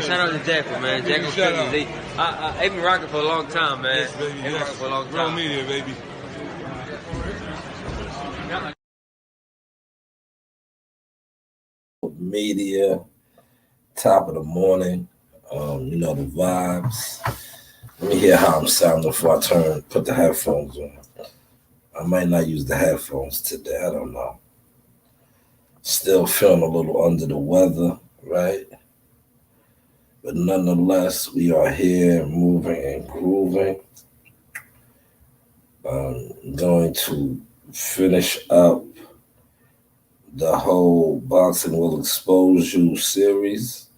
shout out to Jackal, man. Jackal Cousins. They been rocking for a long time, man. Yes, baby. They been rocking for a long time. Real media, baby. Media, top of the morning. You know the vibes. Let me hear how I'm sounding before I put the headphones on. I might not use the headphones today. I don't know. Still feeling a little under the weather, right? But nonetheless, we are here moving and grooving. I'm going to finish up the whole Boxing Will Expose You series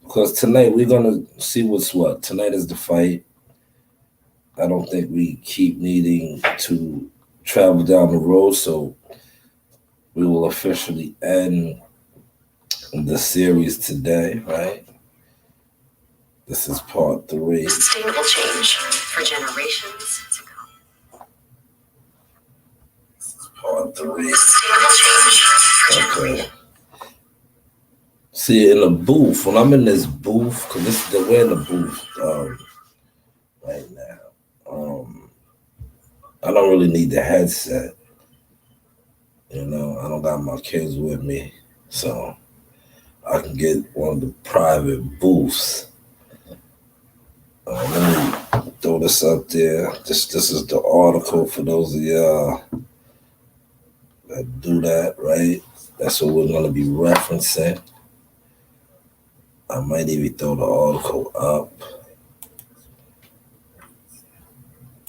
because tonight we're going to see what's what. Tonight is the fight. I don't think we keep needing to travel down the road, so we will officially end the series today, right? This is part 3. Sustainable change for generations to come. This is part 3. Sustainable change for Okay. See, in the booth, when I'm in this booth, because we're in the booth right now, I don't really need the headset. You know, I don't got my kids with me, so I can get one of the private booths. Let me throw this up there. This is the article for those of y'all that do that, right? That's what we're going to be referencing. I might even throw the article up.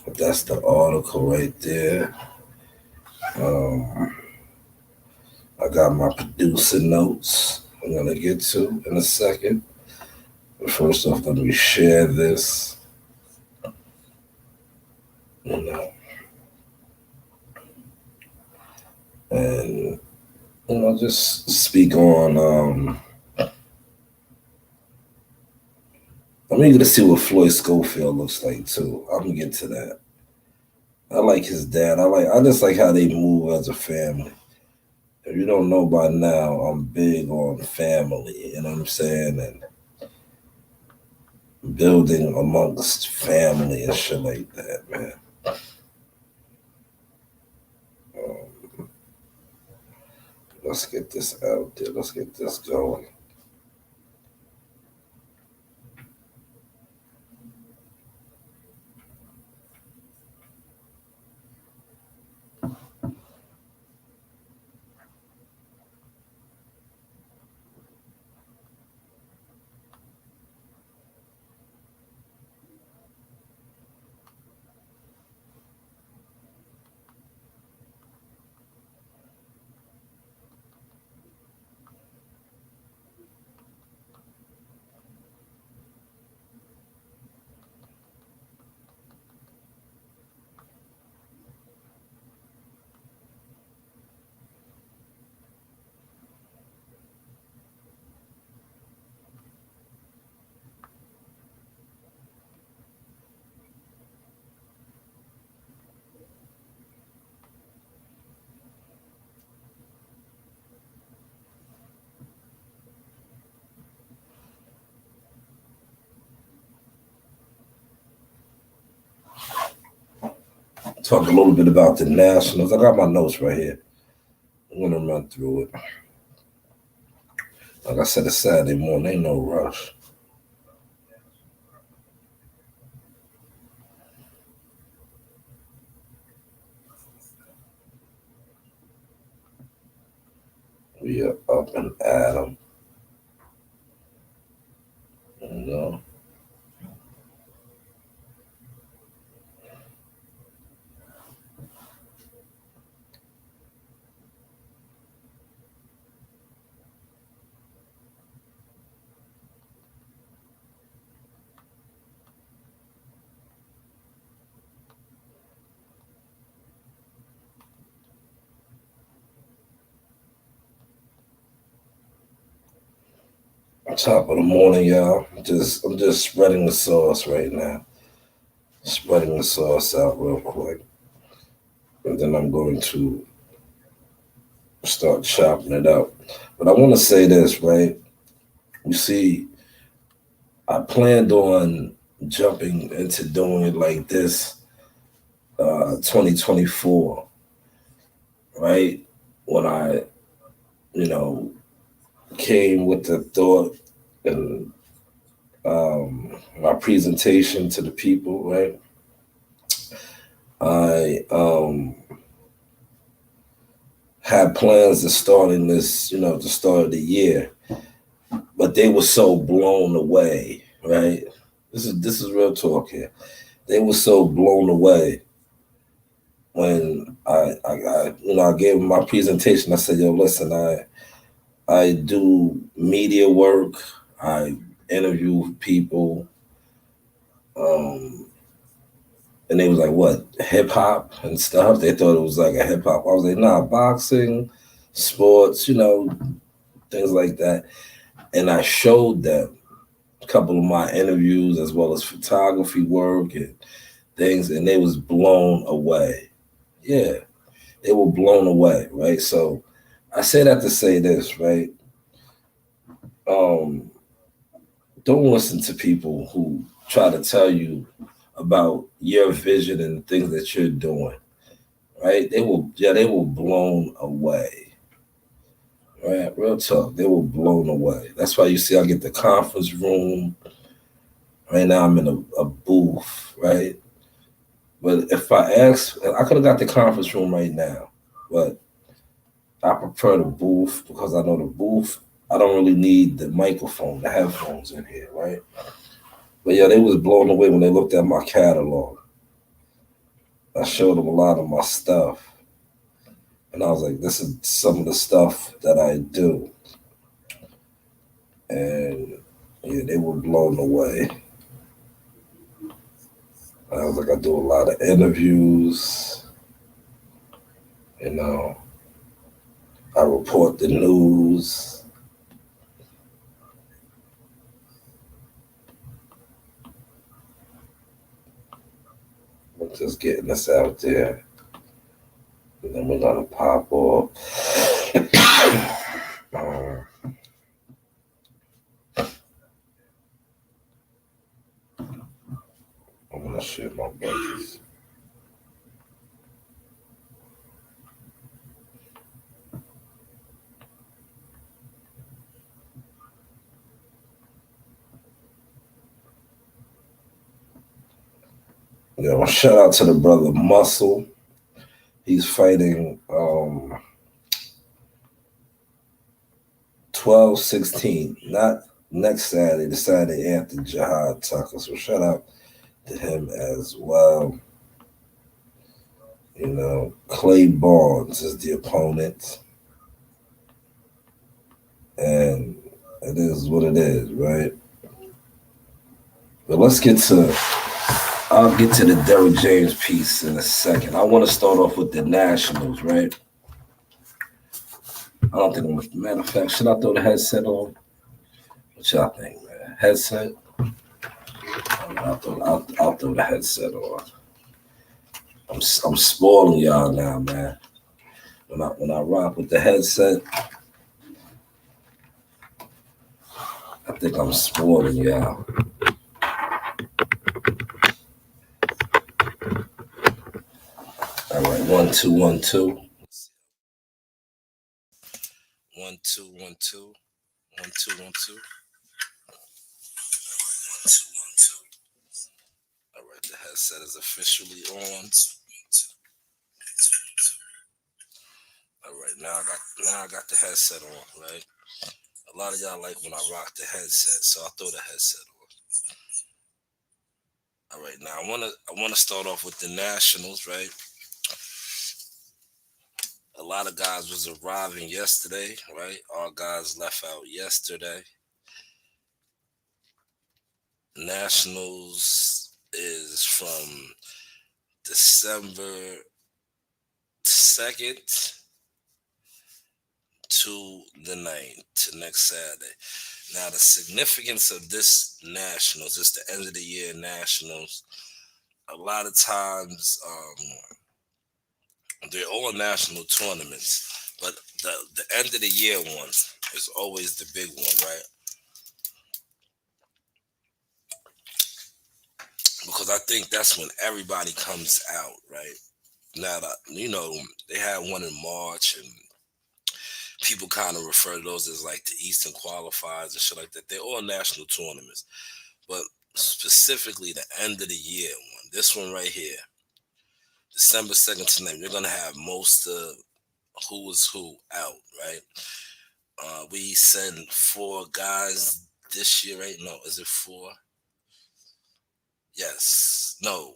But that's the article right there. I got my producer notes I'm going to get to in a second. But first off, let me share this. You know. And, you know, just speak on... I'm eager to see what Floyd Schofield looks like, too. I'm going to get to that. I like his dad. I just like how they move as a family. If you don't know by now, I'm big on family, you know what I'm saying? And building amongst family and shit like that, man. Let's get this out there. Let's get this going. Talk a little bit about the Nationals. I got my notes right here. I'm going to run through it. Like I said, it's Saturday morning. Ain't no rush. We are up and at 'em. You know? Top of the morning, y'all. I'm just spreading the sauce right now. Spreading the sauce out real quick. And then I'm going to start chopping it up. But I want to say this, right? You see, I planned on jumping into doing it like this 2024, right? When I, you know, came with the thought and my presentation to the people, right? I had plans of starting this, the start of the year, but they were so blown away, right? This is real talk here. They were so blown away when I gave them my presentation. I said, "Yo, listen, I do media work. I interview people." Um, and they was like, "What, hip hop and stuff?" They thought it was like a hip hop. I was like, "Nah, boxing, sports, things like that." And I showed them a couple of my interviews as well as photography work and things, and they was blown away. Yeah, they were blown away, right? So I say that to say this, right? Um, don't listen to people who try to tell you about your vision and things that you're doing, right? They were blown away, right? Real talk, they were blown away. That's why you see I get the conference room. Right now I'm in a booth, right? But if I ask, I could have got the conference room right now, but I prefer the booth because I know the booth, I don't really need the microphone, the headphones in here, right? But yeah, they was blown away when they looked at my catalog. I showed them a lot of my stuff. And I was like, this is some of the stuff that I do. And yeah, they were blown away. I was like, I do a lot of interviews, I report the news. I'm just getting this out there. And then we're gonna pop off. I'm gonna share my buddies. Shout out to the brother Muscle. He's fighting 12/16, not next Saturday, the Saturday after Jihad Tucker. So shout out to him as well. Clay Barnes is the opponent. And it is what it is, right? But I'll get to the Derrick James piece in a second. I want to start off with the Nationals, right? I don't think matter of fact, should I throw the headset on? What y'all think, man? Headset? I'll throw the headset on. I'm spoiling y'all now, man. When I rock with the headset, I think I'm spoiling y'all. All right, 1 2 1 2. 1 2 1 2. 1 2 1 2. 1 2 1 2. All right, the headset is officially on. All right, now I got the headset on, right? A lot of y'all like when I rock the headset, so I'll throw the headset on. All right, now I wanna start off with the Nationals, right? A lot of guys was arriving yesterday, right? All guys left out yesterday. Nationals is from December 2nd to the 9th, to next Saturday. Now, the significance of this Nationals, it's the end of the year Nationals. A lot of times, they're all national tournaments, but the end of the year one is always the big one, right? because I think that's when everybody comes out, right? Now that they had one in March, and people kind of refer to those as like the Eastern qualifiers and shit like that. They're all national tournaments, but specifically the end of the year one, this one right here, December 2nd tonight, we're gonna have most of who is who out, right? We send 4 guys this year, right? No, is it 4? Yes. No,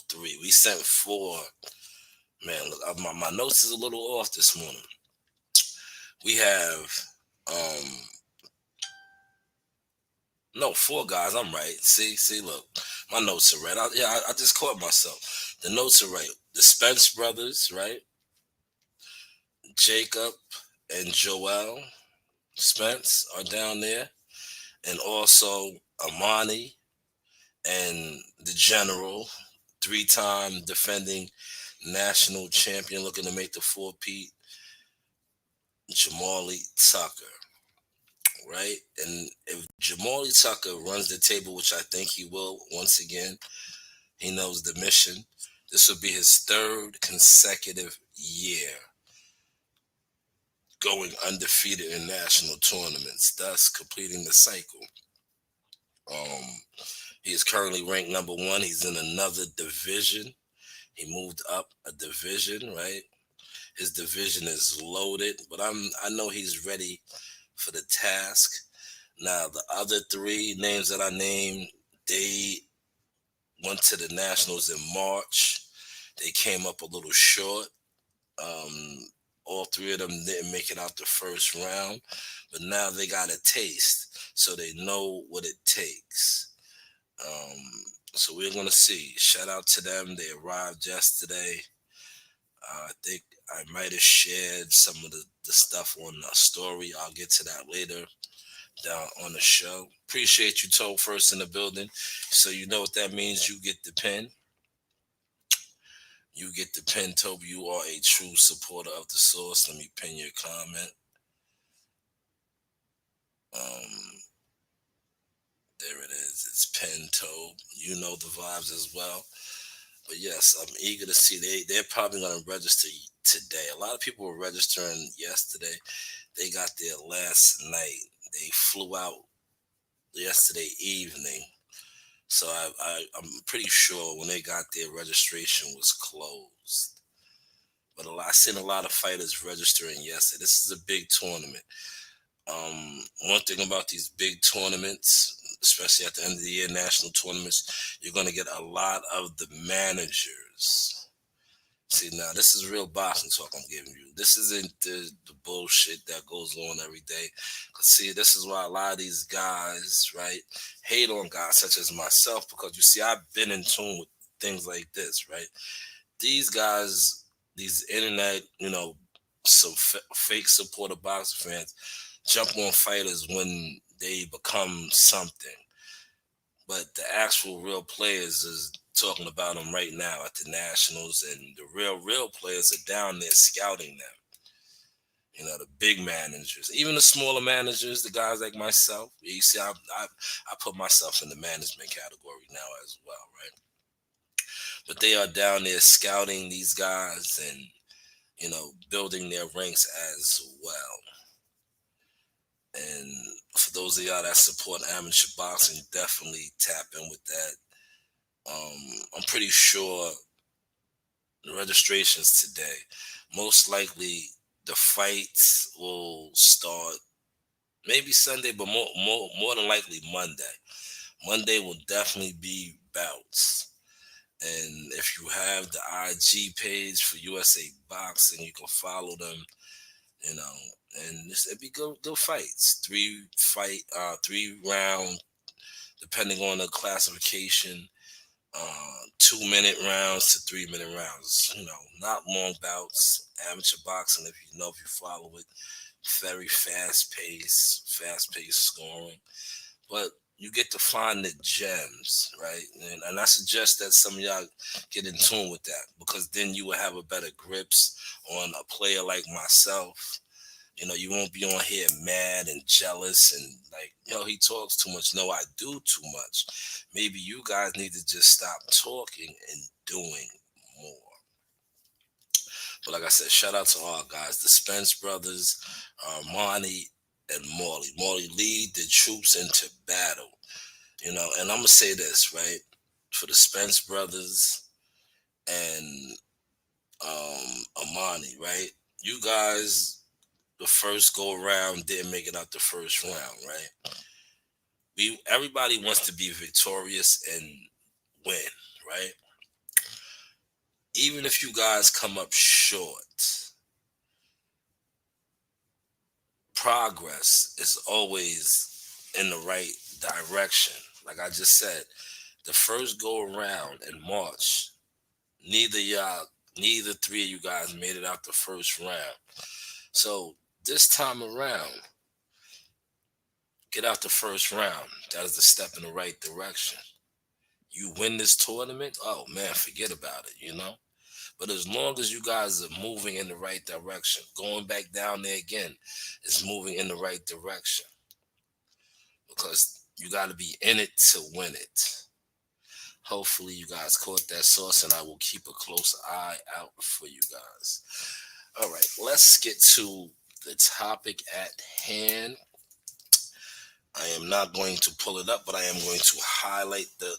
3. We sent 4. Man, look, my notes is a little off this morning. We have no 4 guys. I'm right. See, look, my notes are right. I just caught myself. The notes are right. The Spence brothers, right? Jacob and Joel Spence are down there, and also Amani and the General, 3-time defending national champion, looking to make the 4-peat, Jamali Tucker, right? And if Jamali Tucker runs the table, which I think he will, once again, he knows the mission. This will be his 3rd consecutive year going undefeated in national tournaments, thus completing the cycle. He is currently ranked number 1. He's in another division. He moved up a division, right? His division is loaded, but I know he's ready for the task. Now, the other 3 names that I named, they went to the Nationals in March. They came up a little short. All 3 of them didn't make it out the first round, but now they got a taste, so they know what it takes. So we're going to see. Shout out to them. They arrived yesterday. I think I might have shared some of the stuff on the story. I'll get to that later down on the show. Appreciate you, Toe First in the building. So you know what that means. You get the pin. You get the pin, Toby. You are a true supporter of the source. Let me pin your comment. There it is. It's pinned, Tobe. You know the vibes as well. But yes, I'm eager to see. They're probably going to register today. A lot of people were registering yesterday. They got there last night. They flew out yesterday evening. So I'm pretty sure when they got there, registration was closed. But I seen a lot of fighters registering yesterday. This is a big tournament. One thing about these big tournaments, especially at the end of the year, national tournaments, you're going to get a lot of the managers. See, now this is real boxing talk I'm giving you. This isn't the bullshit that goes on every day. Because see, this is why a lot of these guys, right, hate on guys such as myself, because you see, I've been in tune with things like this, right? These guys, these internet, some fake supporter boxing fans jump on fighters when they become something. But the actual real players is talking about them right now at the Nationals, and the real players are down there scouting them. The big managers, even the smaller managers, the guys like myself. You see, I put myself in the management category now as well, right? But they are down there scouting these guys and, building their ranks as well. And for those of y'all that support amateur boxing, definitely tap in with that. I'm pretty sure the registration's today. Most likely the fights will start maybe Sunday, but more than likely Monday. Monday will definitely be bouts. And if you have the IG page for USA Boxing, you can follow them, and it'd be good fights. 3-round, depending on the classification, 2-minute rounds to 3-minute rounds. Not long bouts. Amateur boxing, if you follow it, very fast paced scoring. But you get to find the gems, right? And I suggest that some of y'all get in tune with that, because then you will have a better grips on a player like myself, You won't be on here mad and jealous and like, he talks too much. No, I do too much. Maybe you guys need to just stop talking and doing more. But like I said, shout out to all guys, the Spence brothers, Armani and Morley. Morley lead the troops into battle. And I'm gonna say this, right? For the Spence brothers and Armani, right? You guys, the first go around didn't make it out the first round, right? Everybody wants to be victorious and win, right? Even if you guys come up short, progress is always in the right direction. Like I just said, the first go around in March, neither three of you guys made it out the first round. So this time around, get out the first round. That is a step in the right direction. You win this tournament, oh man, forget about it. But as long as you guys are moving in the right direction, going back down there again is moving in the right direction. Because you got to be in it to win it. Hopefully you guys caught that sauce, and I will keep a close eye out for you guys. All right, let's get to the topic at hand. I am not going to pull it up, but I am going to highlight the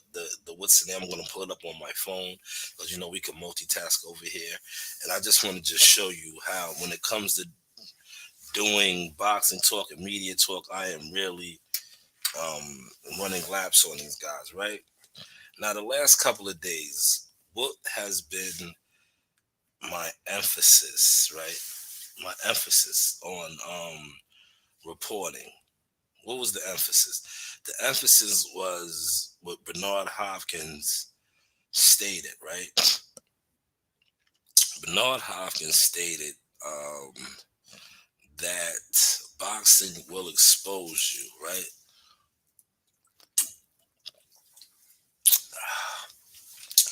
what's the name. I'm going to pull it up on my phone because we can multitask over here. And I just want to just show you how, when it comes to doing boxing talk and media talk, I am really running laps on these guys, right? Now, the last couple of days, what has been my emphasis, right? My emphasis on reporting. What was the emphasis? The emphasis was what Bernard Hopkins stated, right? Bernard Hopkins stated that boxing will expose you, right?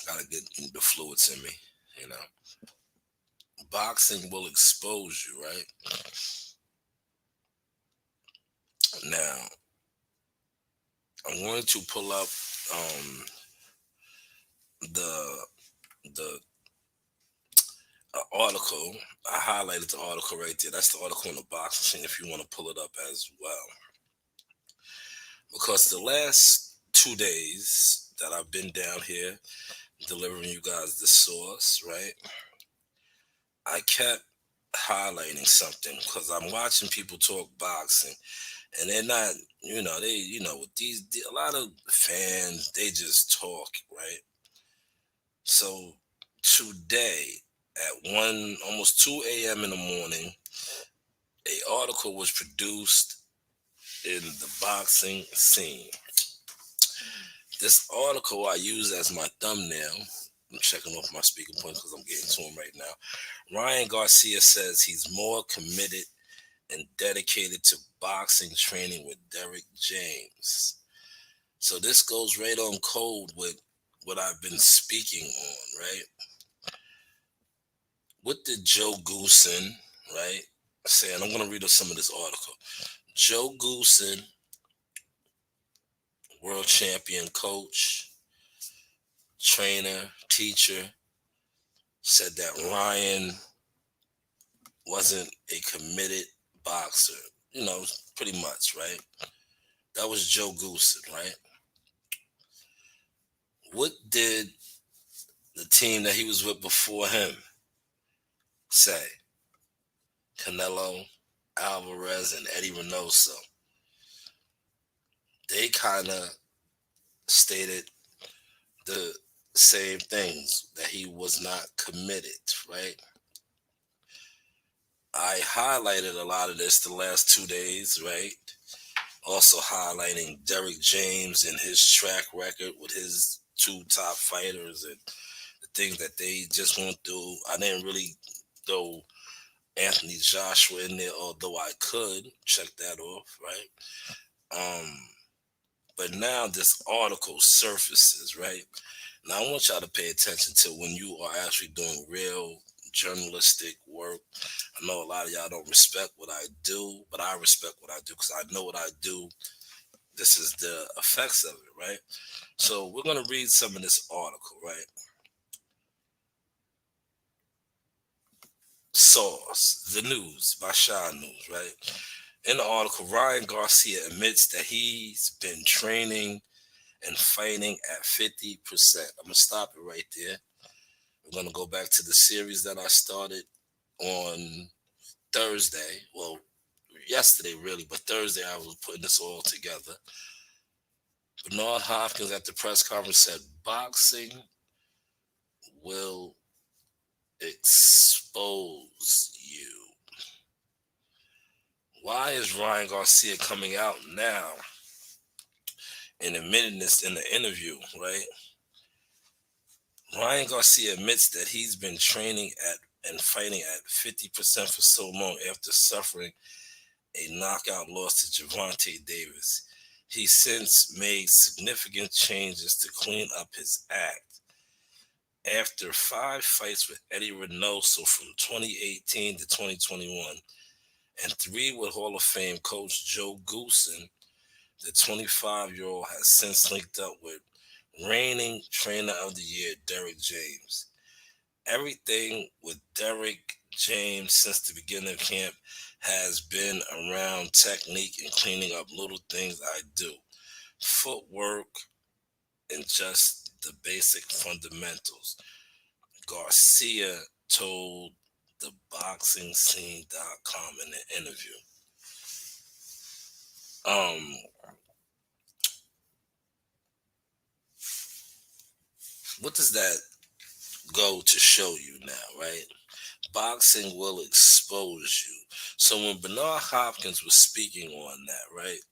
Gotta get the fluids in me, Boxing will expose you, right? Now, I'm going to pull up the article. I highlighted the article right there. That's the article in the box machine if you want to pull it up as well. Because the last 2 days that I've been down here delivering you guys the source, right? I kept highlighting something because I'm watching people talk boxing, and they're not, with a lot of fans, they just talk, right? So today at almost 2 a.m. in the morning, a article was produced in the boxing scene. This article I use as my thumbnail. I'm checking off my speaker points because I'm getting to him right now. Ryan Garcia says he's more committed and dedicated to boxing training with Derek James. So this goes right on code with what I've been speaking on, right? What did Joe Goosen, right, say? And I'm going to read some of this article. Joe Goosen, world champion coach, trainer, teacher, said that Ryan wasn't a committed boxer. Pretty much, right? That was Joe Goosen, right? What did the team that he was with before him say? Canelo, Alvarez, and Eddie Reynoso. They kind of stated the same things, that he was not committed, right? I highlighted a lot of this the last 2 days, right? Also highlighting Derek James and his track record with his 2 top fighters and the things that they just won't do. I didn't really throw Anthony Joshua in there, although I could check that off, right? But now this article surfaces, right? Now I want y'all to pay attention to when you are actually doing real journalistic work. I know a lot of y'all don't respect what I do, but I respect what I do because I know what I do. This is the effects of it, right? So we're going to read some of this article, right? Source, the news by Shanewz, right? In the article, Ryan Garcia admits that he's been training and fighting at 50%. I'm going to stop it right there. We're going to go back to the series that I started on Thursday. Well, yesterday, really, but Thursday I was putting this all together. Bernard Hopkins at the press conference said boxing will expose you. Why is Ryan Garcia coming out now and admitting this in the interview, right? Ryan Garcia admits that he's been training at and fighting at 50% for so long after suffering a knockout loss to Gervonta Davis. He since made significant changes to clean up his act. After 5 fights with Eddie Reynoso from 2018 to 2021 and 3 with Hall of Fame coach Joe Goosen, the 25-year-old has since linked up with reigning trainer of the year Derrick James. Everything with Derrick James since the beginning of camp has been around technique and cleaning up little things I do, footwork, and just the basic fundamentals. Garcia told theboxingscene.com in an interview. What does that go to show you now, right? Boxing will expose you. So when Bernard Hopkins was speaking on that, right?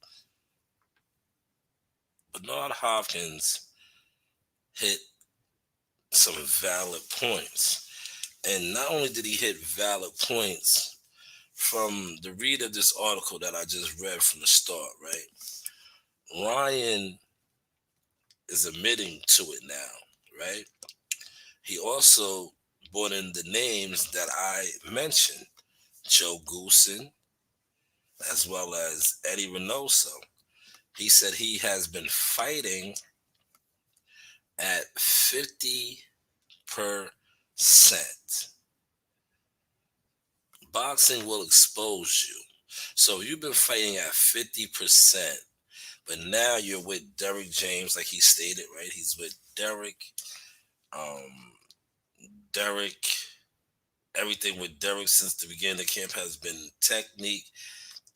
Bernard Hopkins hit some valid points. And not only did he hit valid points from the read of this article that I just read from the start, right? Ryan is admitting to it now, right? He also brought in the names that I mentioned, Joe Goosen, as well as Eddie Reynoso. He said he has been fighting at 50%. Boxing will expose you. So you've been fighting at 50%, but now you're with Derrick James, like he stated, right? He's with Derrick. Derrick, everything with Derrick since the beginning of camp has been technique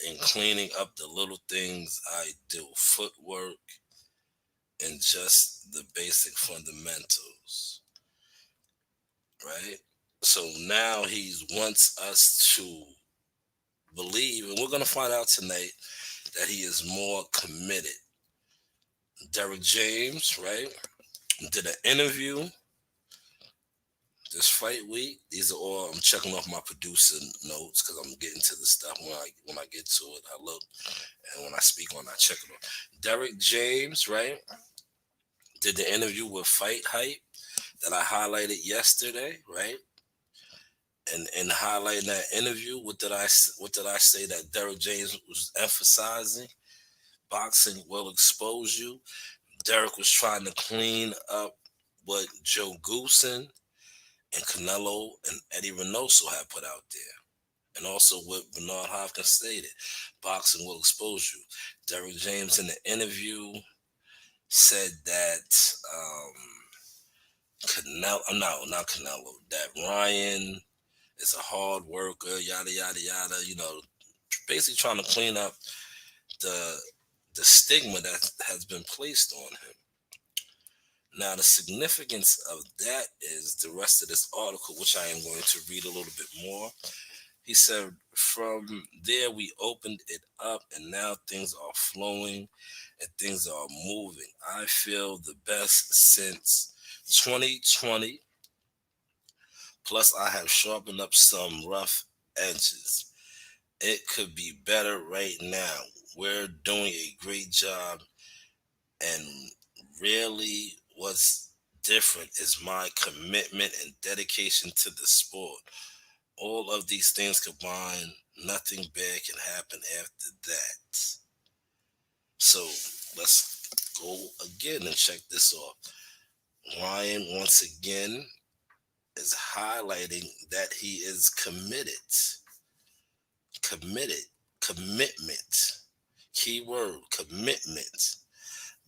and cleaning up the little things I do, footwork, and just the basic fundamentals, right? So now he wants us to believe, and we're going to find out tonight, that he is more committed. Derrick James, right, did an interview this fight week. These are all, I'm checking off my producer notes because I'm getting to the stuff. When I get to it, I look, and when I speak on it, I check it off. Derrick James, right, did the interview with Fight Hype that I highlighted yesterday, right? And in highlighting that interview, what did I say that Derrick James was emphasizing? Boxing will expose you. Derrick was trying to clean up what Joe Goosen and Canelo and Eddie Reynoso had put out there. And also what Bernard Hopkins stated, boxing will expose you. Derrick James in the interview said that that Ryan is a hard worker, yada, yada, yada, basically trying to clean up the stigma that has been placed on him. Now, the significance of that is the rest of this article, which I am going to read a little bit more. He said, from there, we opened it up, and now things are flowing and things are moving. I feel the best since 2020. Plus, I have sharpened up some rough edges. It could be better right now. We're doing a great job, and really what's different is my commitment and dedication to the sport. All of these things combined, nothing bad can happen after that. So let's go again and check this off. Ryan once again is highlighting that he is committed. Committed. Commitment. Keyword commitment.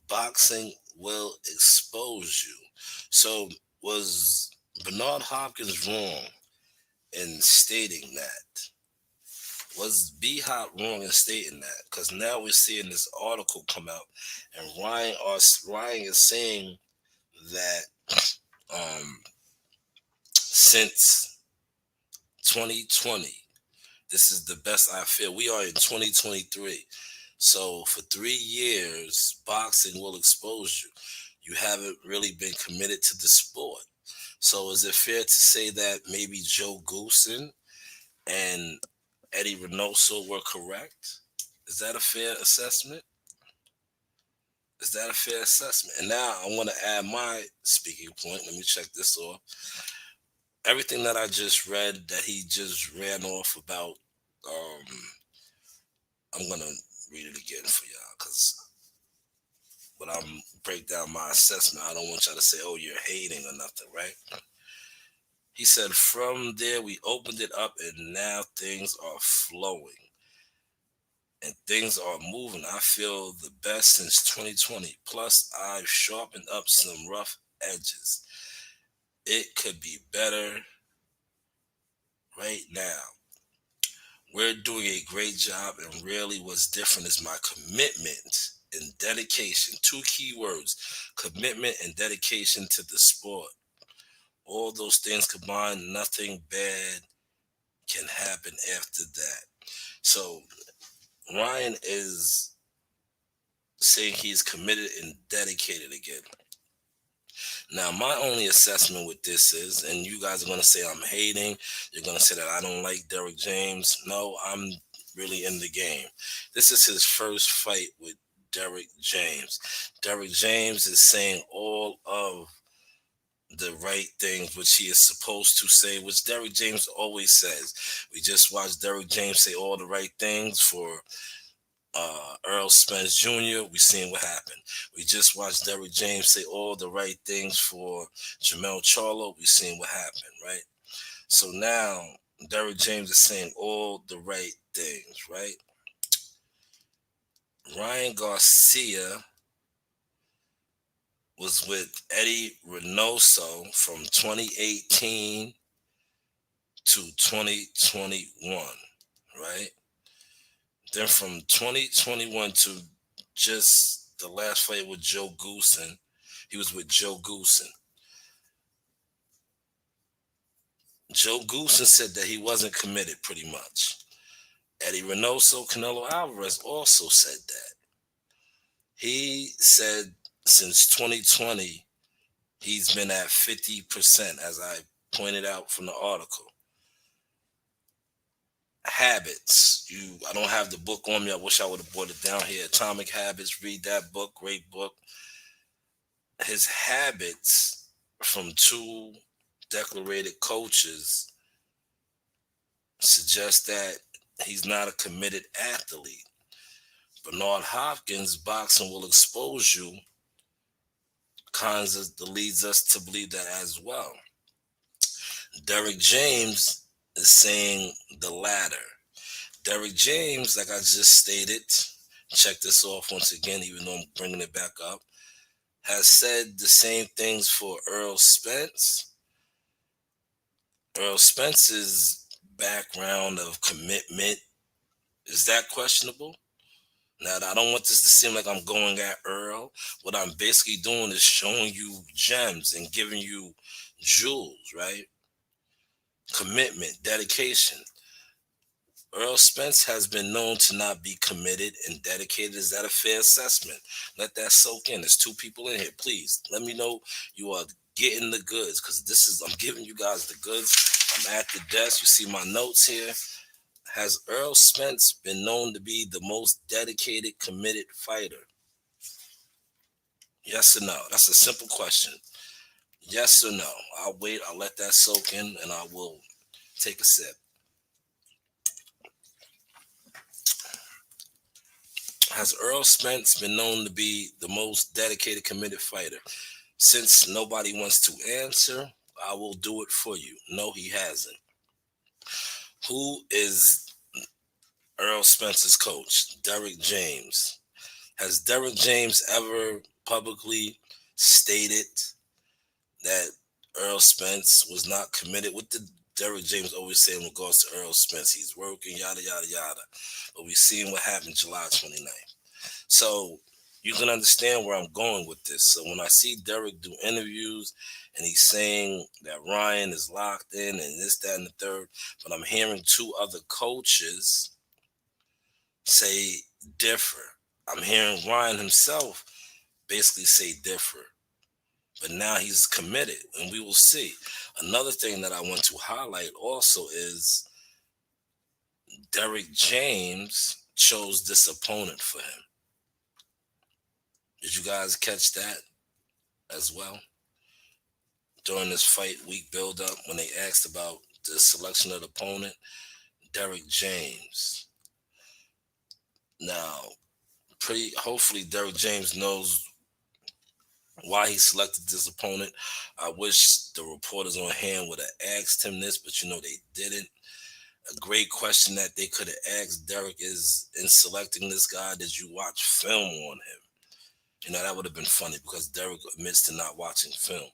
Boxing will expose you. So was Bernard Hopkins wrong in stating that? Was B Hop wrong in stating that? Because now we're seeing this article come out, and Ryan is saying that since 2020, this is the best I feel. We are in 2023. So for 3 years, boxing will expose you. You haven't really been committed to the sport. So is it fair to say that maybe Joe Goosen and Eddie Reynoso were correct? Is that a fair assessment? Is that a fair assessment? And now I want to add my speaking point. Let me check this off. Everything that I just read that he just ran off about, I'm going to read it again for y'all, because when I'm break down my assessment, I don't want y'all to say, oh, you're hating or nothing, right? He said, from there, we opened it up and now things are flowing and things are moving. I feel the best since 2020. Plus, I've sharpened up some rough edges. It could be better right now. We're doing a great job, and really what's different is my commitment and dedication. 2 key words, commitment and dedication to the sport. All those things combined, nothing bad can happen after that. So Ryan is saying he's committed and dedicated again. Now, my only assessment with this is, and you guys are going to say I'm hating, you're going to say that I don't like Derrick James. No, I'm really in the game. This is his first fight with Derrick James. Derrick James is saying all of the right things, which he is supposed to say, which Derrick James always says. We just watched Derrick James say all the right things for Earl Spence Jr. We seen what happened. We just watched Derrick James say all the right things for Jamel Charlo. We seen what happened, right? So now Derrick James is saying all the right things, right? Ryan Garcia was with Eddie Reynoso from 2018 to 2021, right? Then from 2021 to just the last fight with Joe Goosen, he was with Joe Goosen. Joe Goosen said that he wasn't committed pretty much. Eddie Reynoso, Canelo Alvarez also said that. He said since 2020, he's been at 50%, as I pointed out from the article. Habits. I don't have the book on me. I wish I would have brought it down here. Atomic Habits. Read that book. Great book. His habits from 2 declared coaches suggest that he's not a committed athlete. Bernard Hopkins, boxing will expose you, kind of leads us to believe that as well. Derrick James is saying the latter. Derrick James, like I just stated, check this off once again, even though I'm bringing it back up, has said the same things for Earl Spence. Earl Spence's background of commitment, is that questionable? Now, I don't want this to seem like I'm going at Earl. What I'm basically doing is showing you gems and giving you jewels, right? Commitment, dedication. Earl Spence has been known to not be committed and dedicated. Is that a fair assessment? Let that soak in. There's 2 people in here. Please let me know you are getting the goods, because I'm giving you guys the goods. I'm at the desk. You see my notes here. Has Earl Spence been known to be the most dedicated, committed fighter? Yes or no? That's a simple question. Yes or no? I'll wait. I'll let that soak in, and I will take a sip. Has Earl Spence been known to be the most dedicated, committed fighter? Since nobody wants to answer, I will do it for you. No, he hasn't. Who is Earl Spence's coach? Derek James. Has Derek James ever publicly stated that Earl Spence was not committed? What did Derek James always say in regards to Earl Spence? He's working, yada, yada, yada. But we seen what happened July 29th. So you can understand where I'm going with this. So when I see Derek do interviews and he's saying that Ryan is locked in and this, that, and the third, but I'm hearing two other coaches say differ. I'm hearing Ryan himself basically say differ. But now he's committed, and we will see. Another thing that I want to highlight also is Derek James chose this opponent for him. Did you guys catch that as well? During this fight week build-up, when they asked about the selection of the opponent, Derek James. Now, hopefully Derek James knows why he selected this opponent. I wish the reporters on hand would have asked him this, but they didn't. A great question that they could have asked Derek is, in selecting this guy, did you watch film on him? That would have been funny because Derek admits to not watching film.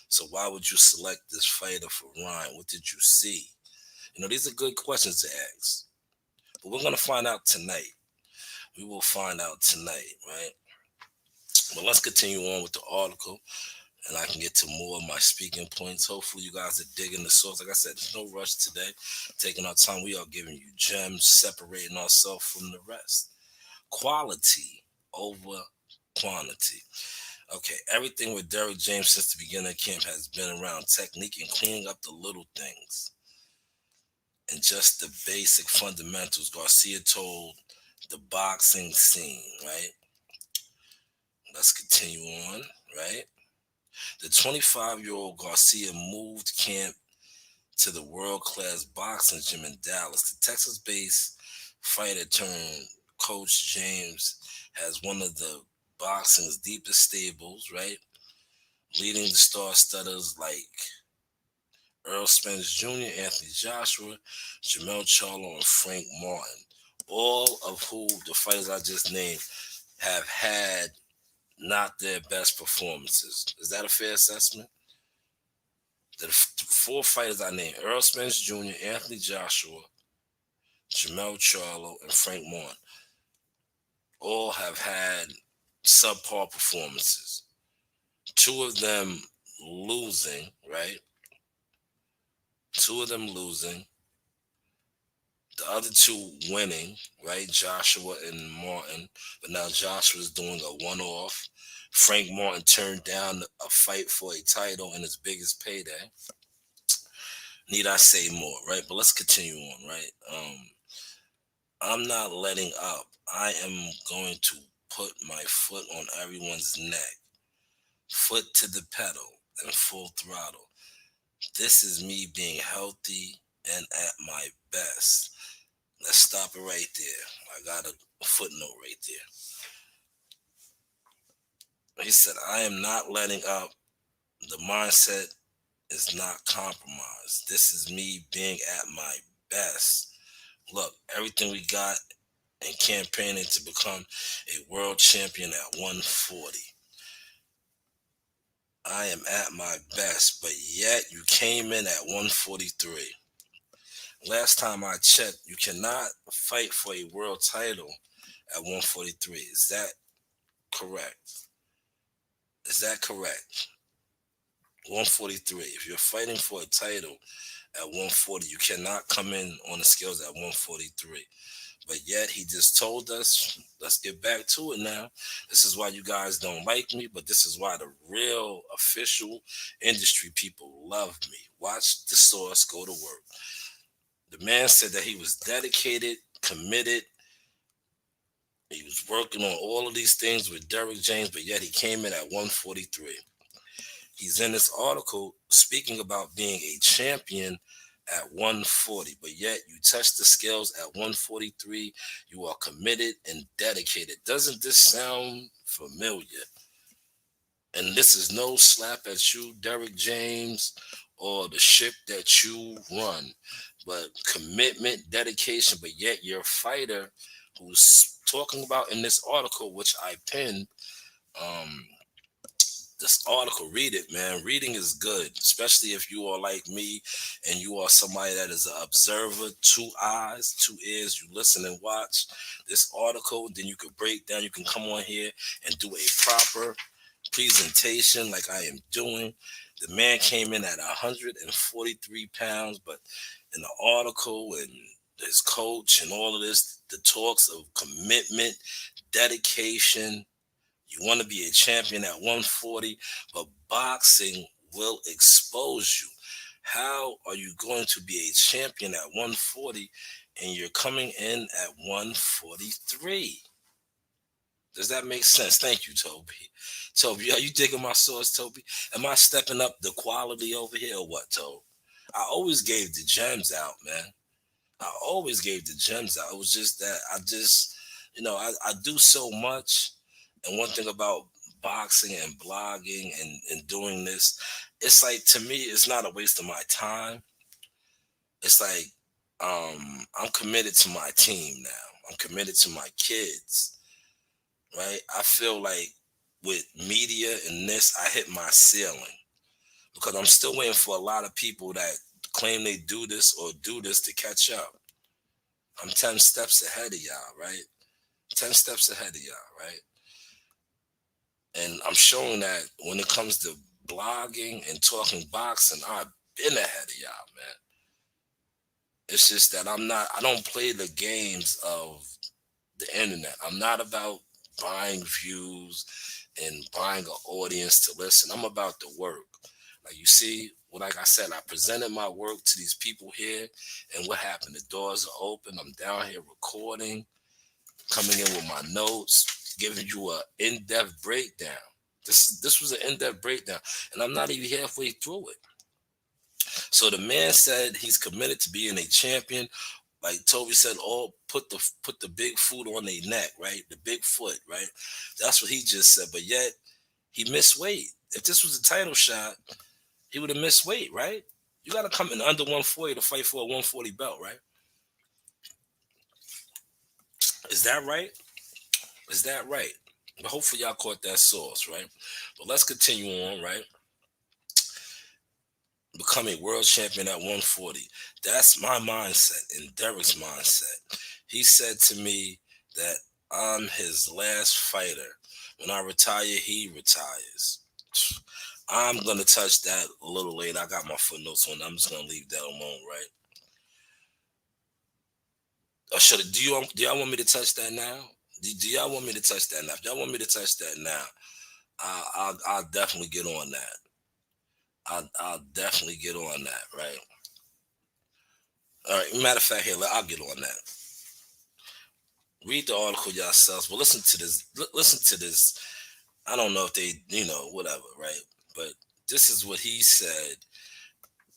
So why would you select this fighter for Ryan? What did you see? These are good questions to ask. But we're going to find out tonight. We will find out tonight, right? But let's continue on with the article, and I can get to more of my speaking points. Hopefully you guys are digging the source. Like I said, there's no rush today. Taking our time, we are giving you gems, separating ourselves from the rest. Quality over quantity. Okay, everything with Derek James since the beginning of camp has been around technique and cleaning up the little things. And just the basic fundamentals. Garcia told the boxing scene, right? Let's continue on, right? The 25-year-old Garcia moved camp to the world-class boxing gym in Dallas. The Texas-based fighter turned coach James has one of the boxing's deepest stables, right? Leading the star-studders like Earl Spence Jr., Anthony Joshua, Jamel Charlo, and Frank Martin. All of who the fighters I just named have had not their best performances. Is that a fair assessment? The four fighters I named, Earl Spence Jr., Anthony Joshua, Jamel Charlo, and Frank Martin, all have had subpar performances. Two of them losing, right? Two of them losing. The other two winning, right? Joshua and Martin. But now Joshua's doing a one-off. Frank Martin turned down a fight for a title in his biggest payday. Need I say more, right? But let's continue on, right? I'm not letting up. I am going to put my foot on everyone's neck. Foot to the pedal and full throttle. This is me being healthy and at my best. Let's stop it right there. I got a footnote right there. He said, I am not letting up. The mindset is not compromised. This is me being at my best. Look, everything we got in campaigning to become a world champion at 140. I am at my best, but yet you came in at 143. Last time I checked, you cannot fight for a world title at 143. Is that correct? Is that correct? 143. If you're fighting for a title at 140, you cannot come in on the scales at 143. But yet he just told us, let's get back to it now. This is why you guys don't like me, but this is why the real official industry people love me. Watch the source, go to work. The man said that he was dedicated, committed. He was working on all of these things with Derek James, but yet he came in at 143. He's in this article speaking about being a champion at 140, but yet you touch the scales at 143. You are committed and dedicated. Doesn't this sound familiar? And this is no slap at you, Derek James, or the ship that you run, but commitment, dedication, but yet you're a fighter who's talking about in this article, which I pinned. Um, this article, read it, man. Reading is good, especially if you are like me and you are somebody that is an observer, 2 eyes, 2 ears. You listen and watch this article, then you can break down. You can come on here and do a proper presentation like I am doing. The man came in at 143 pounds, but in the article and his coach and all of this, the talks of commitment, dedication. You want to be a champion at 140, but boxing will expose you. How are you going to be a champion at 140 and you're coming in at 143? Does that make sense? Thank you, Toby. Toby, are you digging my source, Toby? Am I stepping up the quality over here or what, Toby? I always gave the gems out, man. I always gave the gems out. It was just that I do so much. And one thing about boxing and blogging and doing this, it's like, to me, it's not a waste of my time. It's like, I'm committed to my team now. I'm committed to my kids, right? I feel like with media and this, I hit my ceiling because I'm still waiting for a lot of people that claim they do this or do this to catch up. I'm 10 steps ahead of y'all, right? 10 steps ahead of y'all, right? And I'm showing that when it comes to blogging and talking boxing, I've been ahead of y'all, man. It's just that I don't play the games of the internet. I'm not about buying views and buying an audience to listen. I'm about the work. Like you see, like I said, I presented my work to these people here, and what happened? The doors are open. I'm down here recording, coming in with my notes, giving you an in-depth breakdown. This was an in-depth breakdown, and I'm not even halfway through it. So the man said he's committed to being a champion. Like Toby said, put the big foot on their neck, right? The big foot, right? That's what he just said. But yet he missed weight. If this was a title shot, he would have missed weight, right? You got to come in under 140 to fight for a 140 belt, right? Is that right? Is that right? But hopefully y'all caught that sauce, right? But let's continue on, right? Become a world champion at 140. That's my mindset and Derek's mindset. He said to me that I'm his last fighter. When I retire, he retires. I'm going to touch that a little later. I got my footnotes on. I'm just going to leave that alone, right? Do y'all want me to touch that now? Do y'all want me to touch that now? If y'all want me to touch that now, I'll definitely get on that. I'll definitely get on that, right? All right. Matter of fact, here, I'll get on that. Read the article yourselves, but listen to this. Listen to this. I don't know if they, whatever, right? But this is what he said.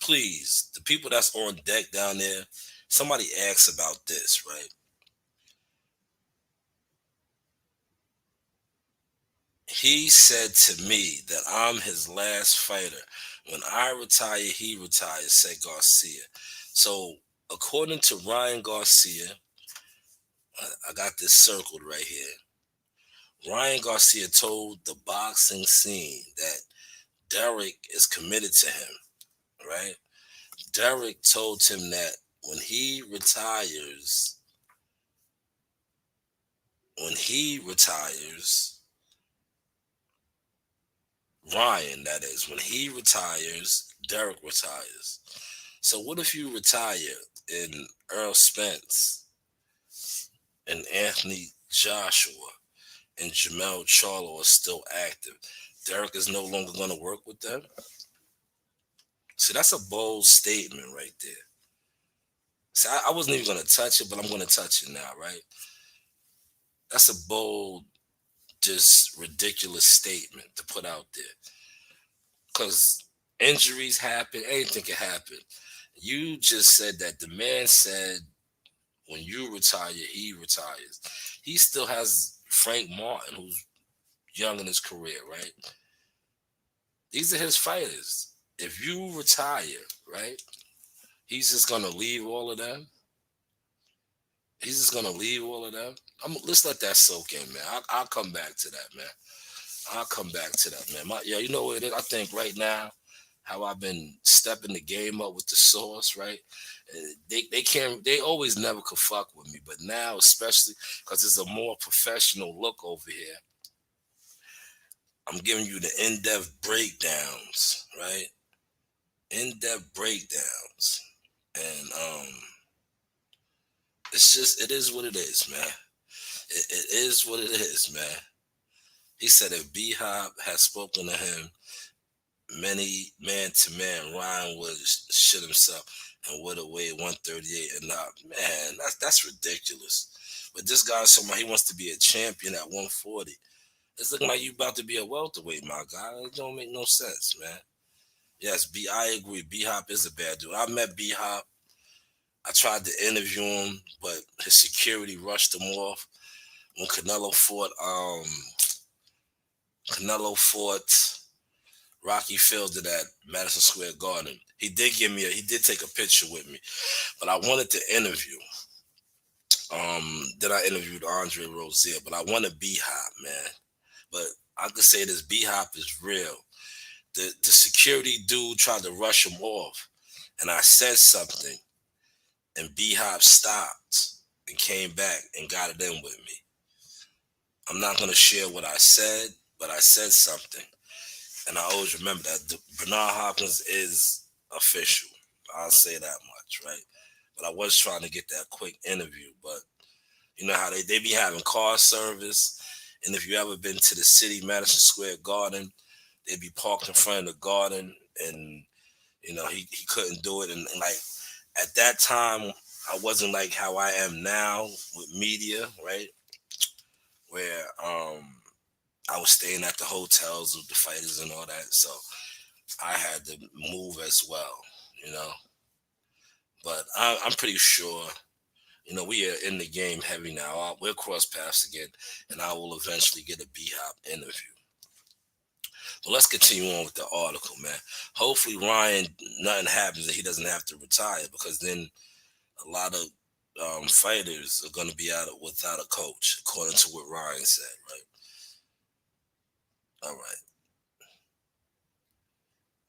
Please, the people that's on deck down there, somebody asks about this, right? He said to me that I'm his last fighter. When I retire, he retires, said Garcia. So, according to Ryan Garcia, I got this circled right here. Ryan Garcia told the boxing scene that Derek is committed to him, right? Derek told him that when he retires, Ryan, that is, when he retires, Derek retires. So what if you retire and Earl Spence and Anthony Joshua and Jamel Charlo are still active? Derek is no longer going to work with them? See, that's a bold statement right there. See, I wasn't even going to touch it, but I'm going to touch it now, right? That's a bold, just ridiculous statement to put out there. because injuries happen, anything can happen. You just said that the man said when you retire, he retires. He still has Frank Martin, who's young in his career, right? These are his fighters. If you retire, right, he's just gonna leave all of them. He's just gonna leave all of them. Let's let that soak in, man. I'll come back to that, man. I'll come back to that, man. Yeah, you know what it is? I think right now, how I've been stepping the game up with the sauce, right? They always never could fuck with me, but now especially because it's a more professional look over here. I'm giving you the in-depth breakdowns, right? In-depth breakdowns, and it is what it is, man. It is what it is, man. He said if B-Hop had spoken to him many man to man, Ryan would shit himself and would have weighed 138 and not. Man, that's ridiculous. But this guy's somebody, he wants to be a champion at 140. It's looking like you about to be a welterweight, my guy. It don't make no sense, man. Yes, I agree. B-Hop is a bad dude. I met B-Hop. I tried to interview him, but his security rushed him off when Canelo fought Rocky Fielding at Madison Square Garden. He did take a picture with me, but I wanted to interview. Then I interviewed Andre Rozier, but I wanted B-Hop, man. But I could say this: B-Hop is real. The security dude tried to rush him off, and I said something, and B-Hop stopped and came back and got it in with me. I'm not gonna share what I said, but I said something. And I always remember that Bernard Hopkins is official. I'll say that much, right? But I was trying to get that quick interview. But you know how they be having car service. And if you ever been to the city, Madison Square Garden, they'd be parked in front of the garden. And, you know, he couldn't do it. And like at that time, I wasn't like how I am now with media, right? Where I was staying at the hotels with the fighters and all that, so I had to move as well, you know. But I'm pretty sure, you know, we are in the game heavy now. We'll cross paths again, and I will eventually get a B-Hop interview. But let's continue on with the article, man. Hopefully, Ryan, nothing happens and he doesn't have to retire, because then a lot of fighters are going to be without a coach, according to what Ryan said, right? All right.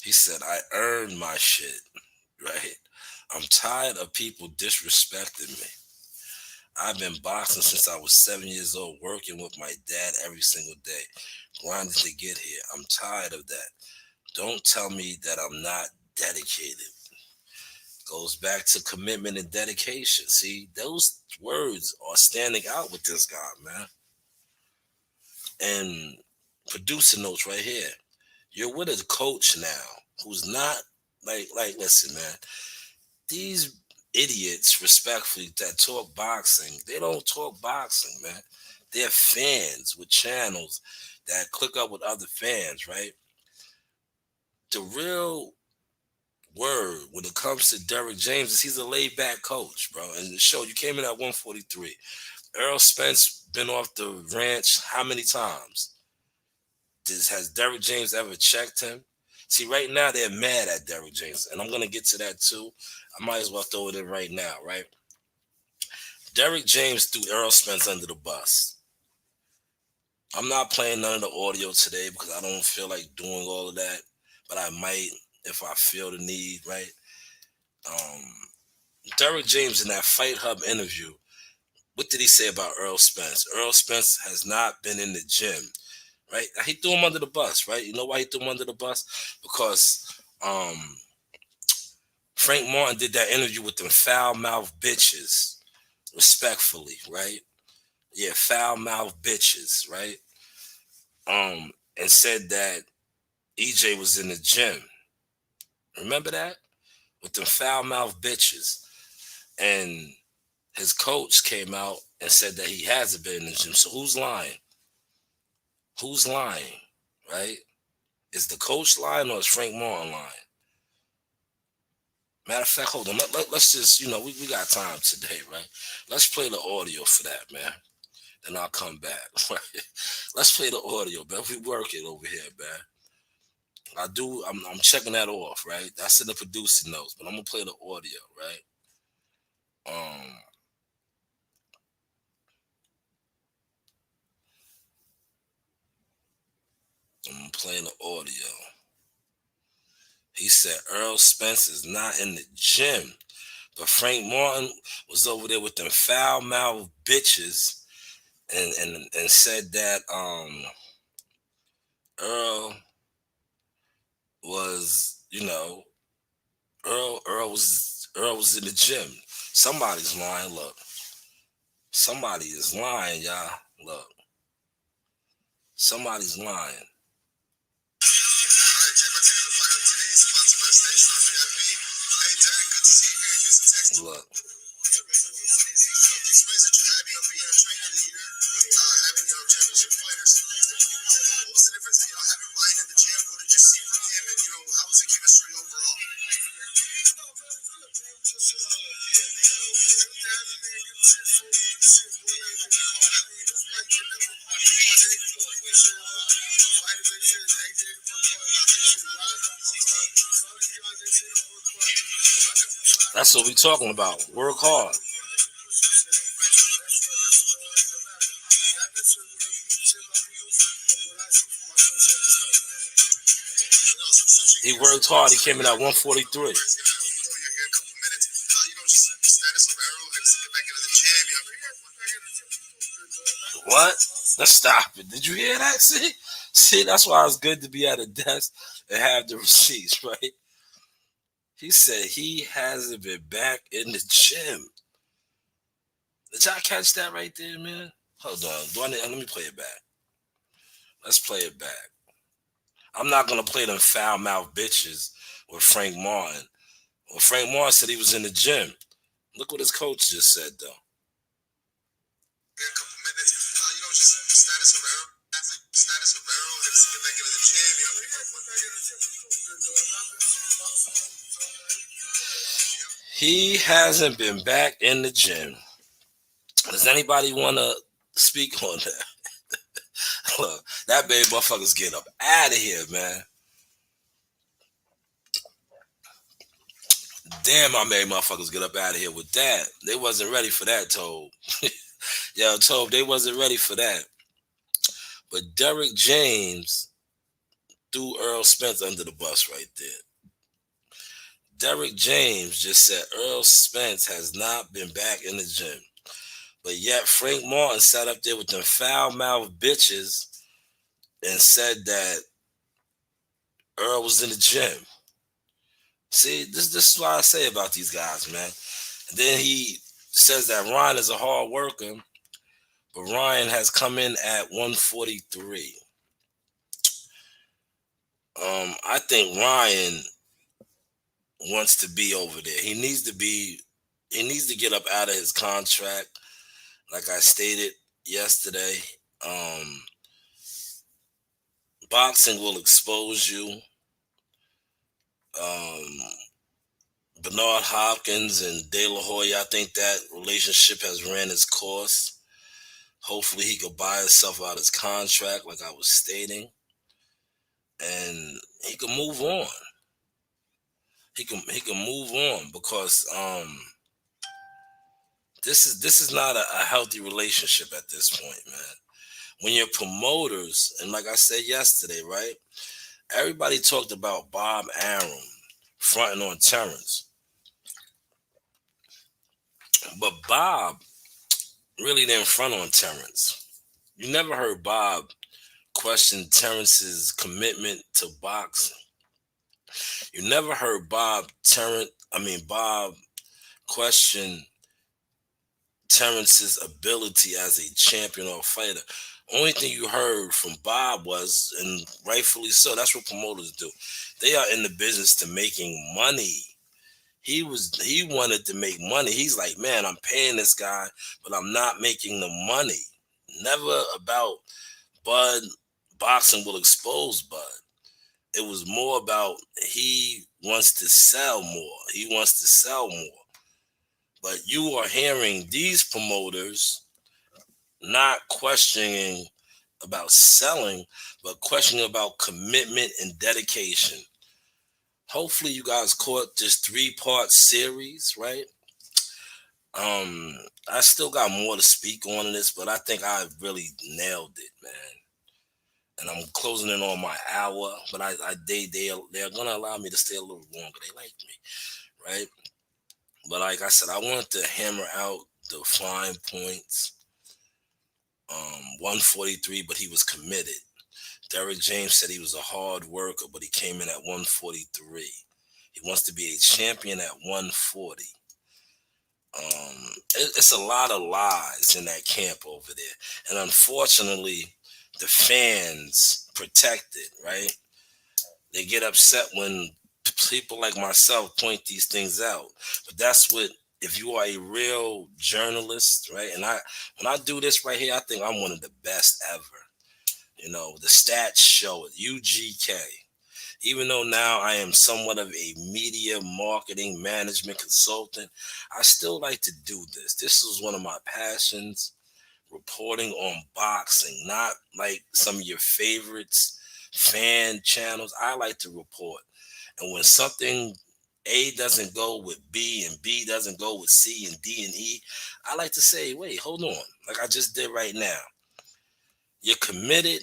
He said, I earned my shit, right? I'm tired of people disrespecting me. I've been boxing since I was 7 years old, working with my dad every single day, grinding to get here. I'm tired of that. Don't tell me that I'm not dedicated. Goes back to commitment and dedication. See, those words are standing out with this guy, man. And producer notes right here. You're with a coach now who's not listen, man. These idiots, respectfully, that talk boxing, they don't talk boxing, man. They're fans with channels that click up with other fans, right? The real word when it comes to Derrick James is he's a laid-back coach, bro. And the show, you came in at 143. Errol Spence been off the ranch how many times? Has Derrick James ever checked him? See, right now they're mad at Derrick James, and I'm going to get to that too. I might as well throw it in right now, right? Derrick James threw Errol Spence under the bus. I'm not playing none of the audio today because I don't feel like doing all of that, but I might if I feel the need, right? Derrick James in that Fight Hub interview, what did he say about Errol Spence? Errol Spence has not been in the gym. Right, he threw him under the bus. Right, you know why he threw him under the bus? Because Frank Martin did that interview with them foul-mouthed bitches, respectfully. Right, yeah, foul-mouthed bitches. Right, and said that EJ was in the gym. Remember that with them foul-mouthed bitches, and his coach came out and said that he hasn't been in the gym. So who's lying? Who's lying, right? Is the coach lying or is Frank Martin lying? Matter of fact, hold on. Let's just, we got time today, right? Let's play the audio for that, man. Then I'll come back. Right? Let's play the audio, man. We work it over here, man. I'm checking that off, right? That's in the producing notes, but I'm gonna play the audio, right? I'm playing the audio. He said Earl Spence is not in the gym, but Frank Martin was over there with them foul mouthed bitches, and said that Earl was, Earl was in the gym. Somebody's lying. Look, somebody is lying, y'all. Look, somebody's lying. Look. That's what we talking about. Work hard. He worked hard. He came in at 143. What? Let's stop it. Did you hear that? See, that's why it's good to be at a desk and have the receipts, right? He said he hasn't been back in the gym. Did y'all catch that right there, man? Hold on. Let me play it back. Let's play it back. I'm not going to play them foul-mouthed bitches with Frank Martin. Well, Frank Martin said he was in the gym. Look what his coach just said, though. He hasn't been back in the gym. Does anybody want to speak on that? Look, that baby motherfuckers get up out of here, man. Damn, I made motherfuckers get up out of here with that. They wasn't ready for that, Tobe. Yo, Tobe, they wasn't ready for that. But Derrick James threw Earl Spence under the bus right there. Derrick James just said Earl Spence has not been back in the gym. But yet Frank Martin sat up there with them foul-mouthed bitches and said that Earl was in the gym. See, this is what I say about these guys, man. And then he says that Ryan is a hard worker, but Ryan has come in at 143. I think Ryan wants to be over there. He needs to get up out of his contract. Like I stated yesterday, boxing will expose you. Bernard Hopkins and De La Hoya, I think that relationship has ran its course. Hopefully he could buy himself out his contract, like I was stating, and he can move on. He can move on because this is not a healthy relationship at this point, man. When you're promoters, and like I said yesterday, right? Everybody talked about Bob Arum fronting on Terrence. But Bob really didn't front on Terrence. You never heard Bob question Terrence's commitment to boxing. You never heard Bob question Terrence's ability as a champion or a fighter. Only thing you heard from Bob was, and rightfully so, that's what promoters do. They are in the business to making money. He wanted to make money. He's like, man, I'm paying this guy, but I'm not making the money. Never about Bud. Boxing will expose Bud. it was more about he wants to sell more. He wants to sell more. But you are hearing these promoters not questioning about selling, but questioning about commitment and dedication. Hopefully you guys caught this 3-part series, right? I still got more to speak on this, but I think I really nailed it, man. And I'm closing in on my hour, but they're gonna allow me to stay a little longer. They like me, right? But like I said, I wanted to hammer out the fine points. 143, but he was committed. Derrick James said he was a hard worker, but he came in at 143. He wants to be a champion at 140. It's a lot of lies in that camp over there. And unfortunately, the fans protect it, right? They get upset when people like myself point these things out. But that's what, if you are a real journalist, right? And when I do this right here, I think I'm one of the best ever. You know, the stats show it, UGK. Even though now I am somewhat of a media marketing management consultant, I still like to do this. This is one of my passions, reporting on boxing, not like some of your favorites, fan channels. I like to report. And when something A doesn't go with B and B doesn't go with C and D and E, I like to say, wait, hold on. Like I just did right now. You're committed,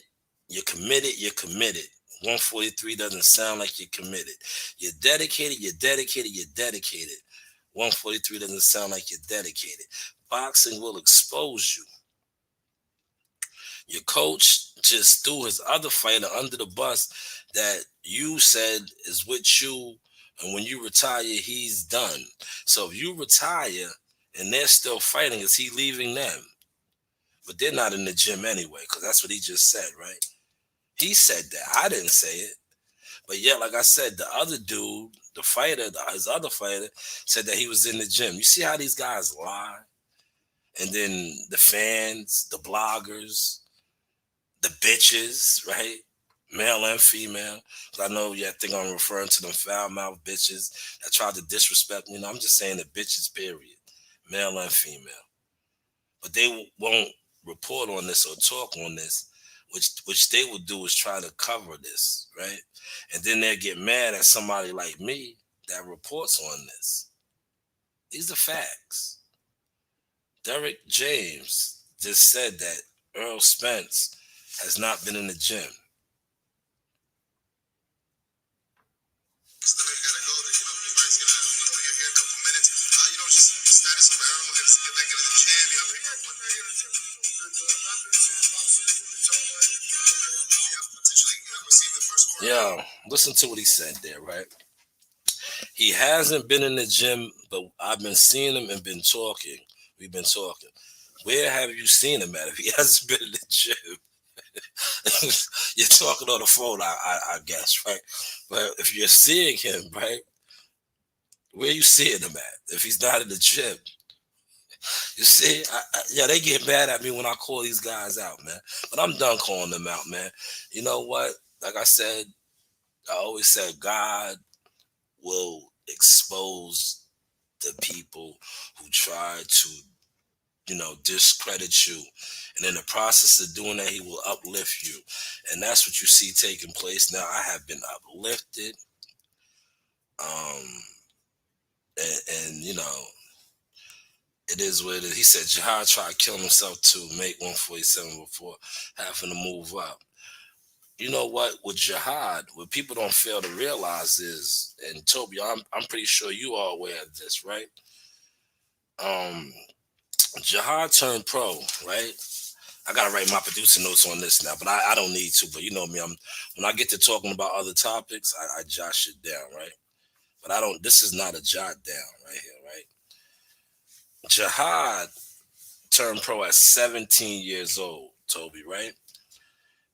you're committed, you're committed. 143 doesn't sound like you're committed. You're dedicated, you're dedicated, you're dedicated. 143 doesn't sound like you're dedicated. Boxing will expose you. Your coach just threw his other fighter under the bus that you said is with you, and when you retire, he's done. So if you retire and they're still fighting, is he leaving them? But they're not in the gym anyway, because that's what he just said, right? He said that. I didn't say it. But yeah, like I said, the other dude, the fighter, his other fighter, said that he was in the gym. You see how these guys lie? And then the fans, the bloggers, the bitches, right? Male and female. I know you think I'm referring to them foul-mouthed bitches that tried to disrespect me. No, I'm just saying the bitches, period. Male and female. But they won't report on this or talk on this, which they would do is try to cover this, right? And then they'll get mad at somebody like me that reports on this. These are facts. Derrick James just said that Earl Spence has not been in the gym. Yeah, listen to what he said there, right? He hasn't been in the gym, but I've been seeing him and been talking. We've been talking. Where have you seen him at if he hasn't been in the gym? You're talking on the phone, I guess, right? But if you're seeing him, right, where are you seeing him at if he's not in the gym? You see, yeah, they get mad at me when I call these guys out, man. But I'm done calling them out, man. You know what? Like I said, I always said God will expose the people who try to, discredit you. And in the process of doing that, he will uplift you. And that's what you see taking place now. I have been uplifted. And it is what it is. He said Jihad tried killing himself to make 147 before having to move up. You know what? With Jihad, what people don't fail to realize is, and Toby, I'm pretty sure you are aware of this, right? Jihad turned pro, right? I gotta write my producer notes on this now, but I don't need to. But you know me, when I get to talking about other topics, I jot shit down, right? But I don't. This is not a jot down right here, right? Jihad turned pro at 17 years old, Toby, right?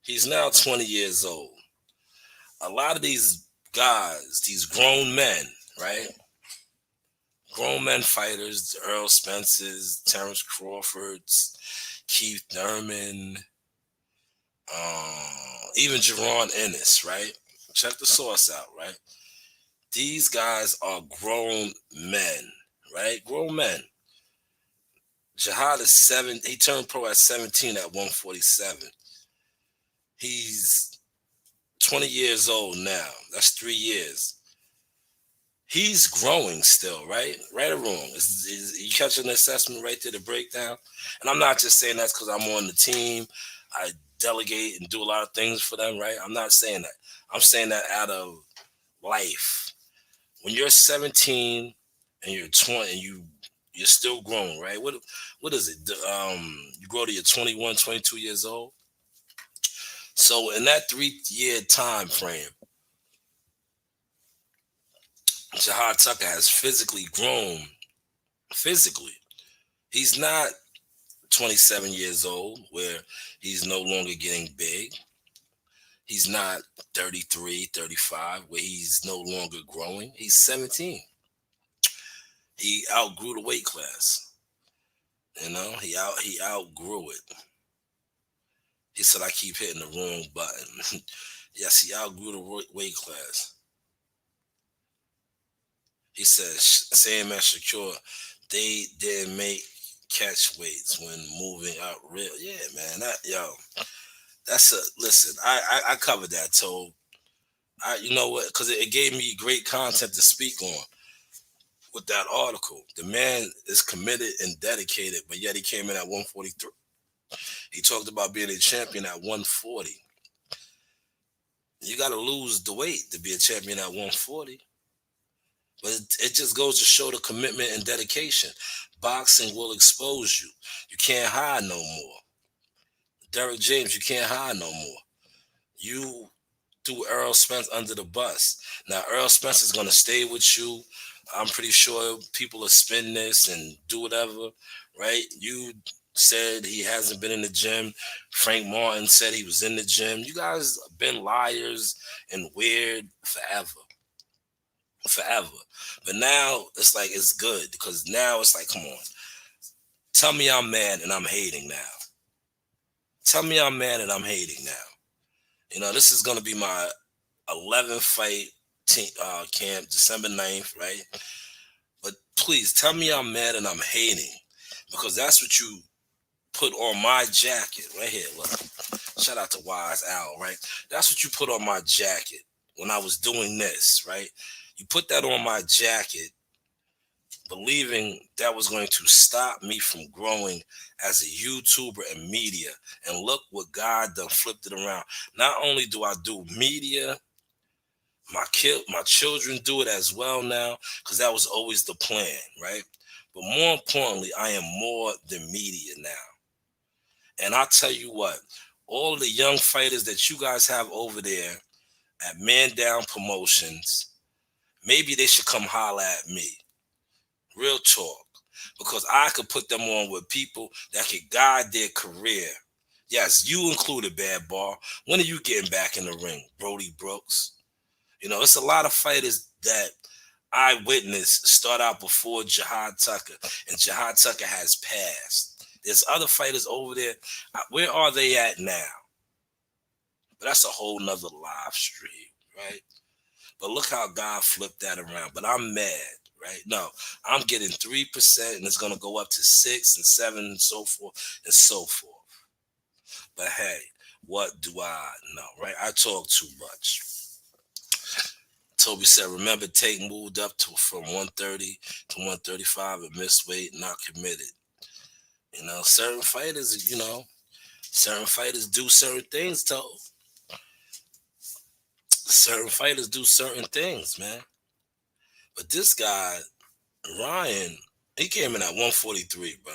He's now 20 years old. A lot of these guys, these grown men, right? Grown men fighters, Earl Spence's, Terrence Crawford's, Keith Thurman, even Jerron Ennis, right? Check the source out, right? These guys are grown men, right? Grown men. Jihad is 7. He turned pro at 17 at 147. He's 20 years old now. That's 3 years. He's growing still, right? Right or wrong? You catching the assessment right there, the breakdown? And I'm not just saying that's because I'm on the team. I delegate and do a lot of things for them, right? I'm not saying that. I'm saying that out of life. When you're 17 and you're 20 and you're still growing, right? What is it? You grow to your 21, 22 years old. So in that 3-year time frame, Jihad Tucker has physically grown. Physically, he's not 27 years old where he's no longer getting big. He's not 33, 35 where he's no longer growing. He's 17. He outgrew the weight class. You know, he outgrew it. He said I keep hitting the wrong button. Yes, he outgrew the weight class. He says, same as Shakur, they didn't make catch weights when moving up real. Yeah, man. Listen, I covered that. So you know what? Because it gave me great content to speak on with that article. The man is committed and dedicated, but yet he came in at 143. He talked about being a champion at 140. You got to lose the weight to be a champion at 140. But it just goes to show the commitment and dedication. Boxing will expose you. You can't hide no more. Derek James, you can't hide no more. You threw Earl Spence under the bus. Now, Earl Spence is going to stay with you. I'm pretty sure people will spin this and do whatever, right? You said he hasn't been in the gym. Frank Martin said he was in the gym. You guys have been liars and weird forever. But now it's like it's good because now it's like, come on. Tell me I'm mad and I'm hating now. Tell me I'm mad and I'm hating now. You know, this is going to be my 11th fight camp, December 9th, right? But please tell me I'm mad and I'm hating because that's what you put on my jacket right here. Look, shout out to Wise Owl, right? That's what you put on my jacket when I was doing this, right? You put that on my jacket believing that was going to stop me from growing as a YouTuber and media. And look what God done flipped it around. Not only do I do media, my children do it as well now, because that was always the plan, right? But more importantly, I am more than media now. And I'll tell you what, all of the young fighters that you guys have over there at Man Down Promotions, maybe they should come holler at me. Real talk. Because I could put them on with people that could guide their career. Yes, you included, Bad Bar. When are you getting back in the ring? Brody Brooks. You know, it's a lot of fighters that I witnessed start out before Jihad Tucker. And Jihad Tucker has passed. There's other fighters over there. Where are they at now? But that's a whole nother live stream, right? But look how God flipped that around. But I'm mad. Right? No, I'm getting 3% and it's going to go up to 6 and 7 and so forth and so forth. But hey, what do I know, right? I talk too much. Toby said, remember, Tate moved up from 130 to 135 and missed weight, not committed. You know, certain fighters do certain things, Toby. Certain fighters do certain things, man. But this guy, Ryan, he came in at 143, bro.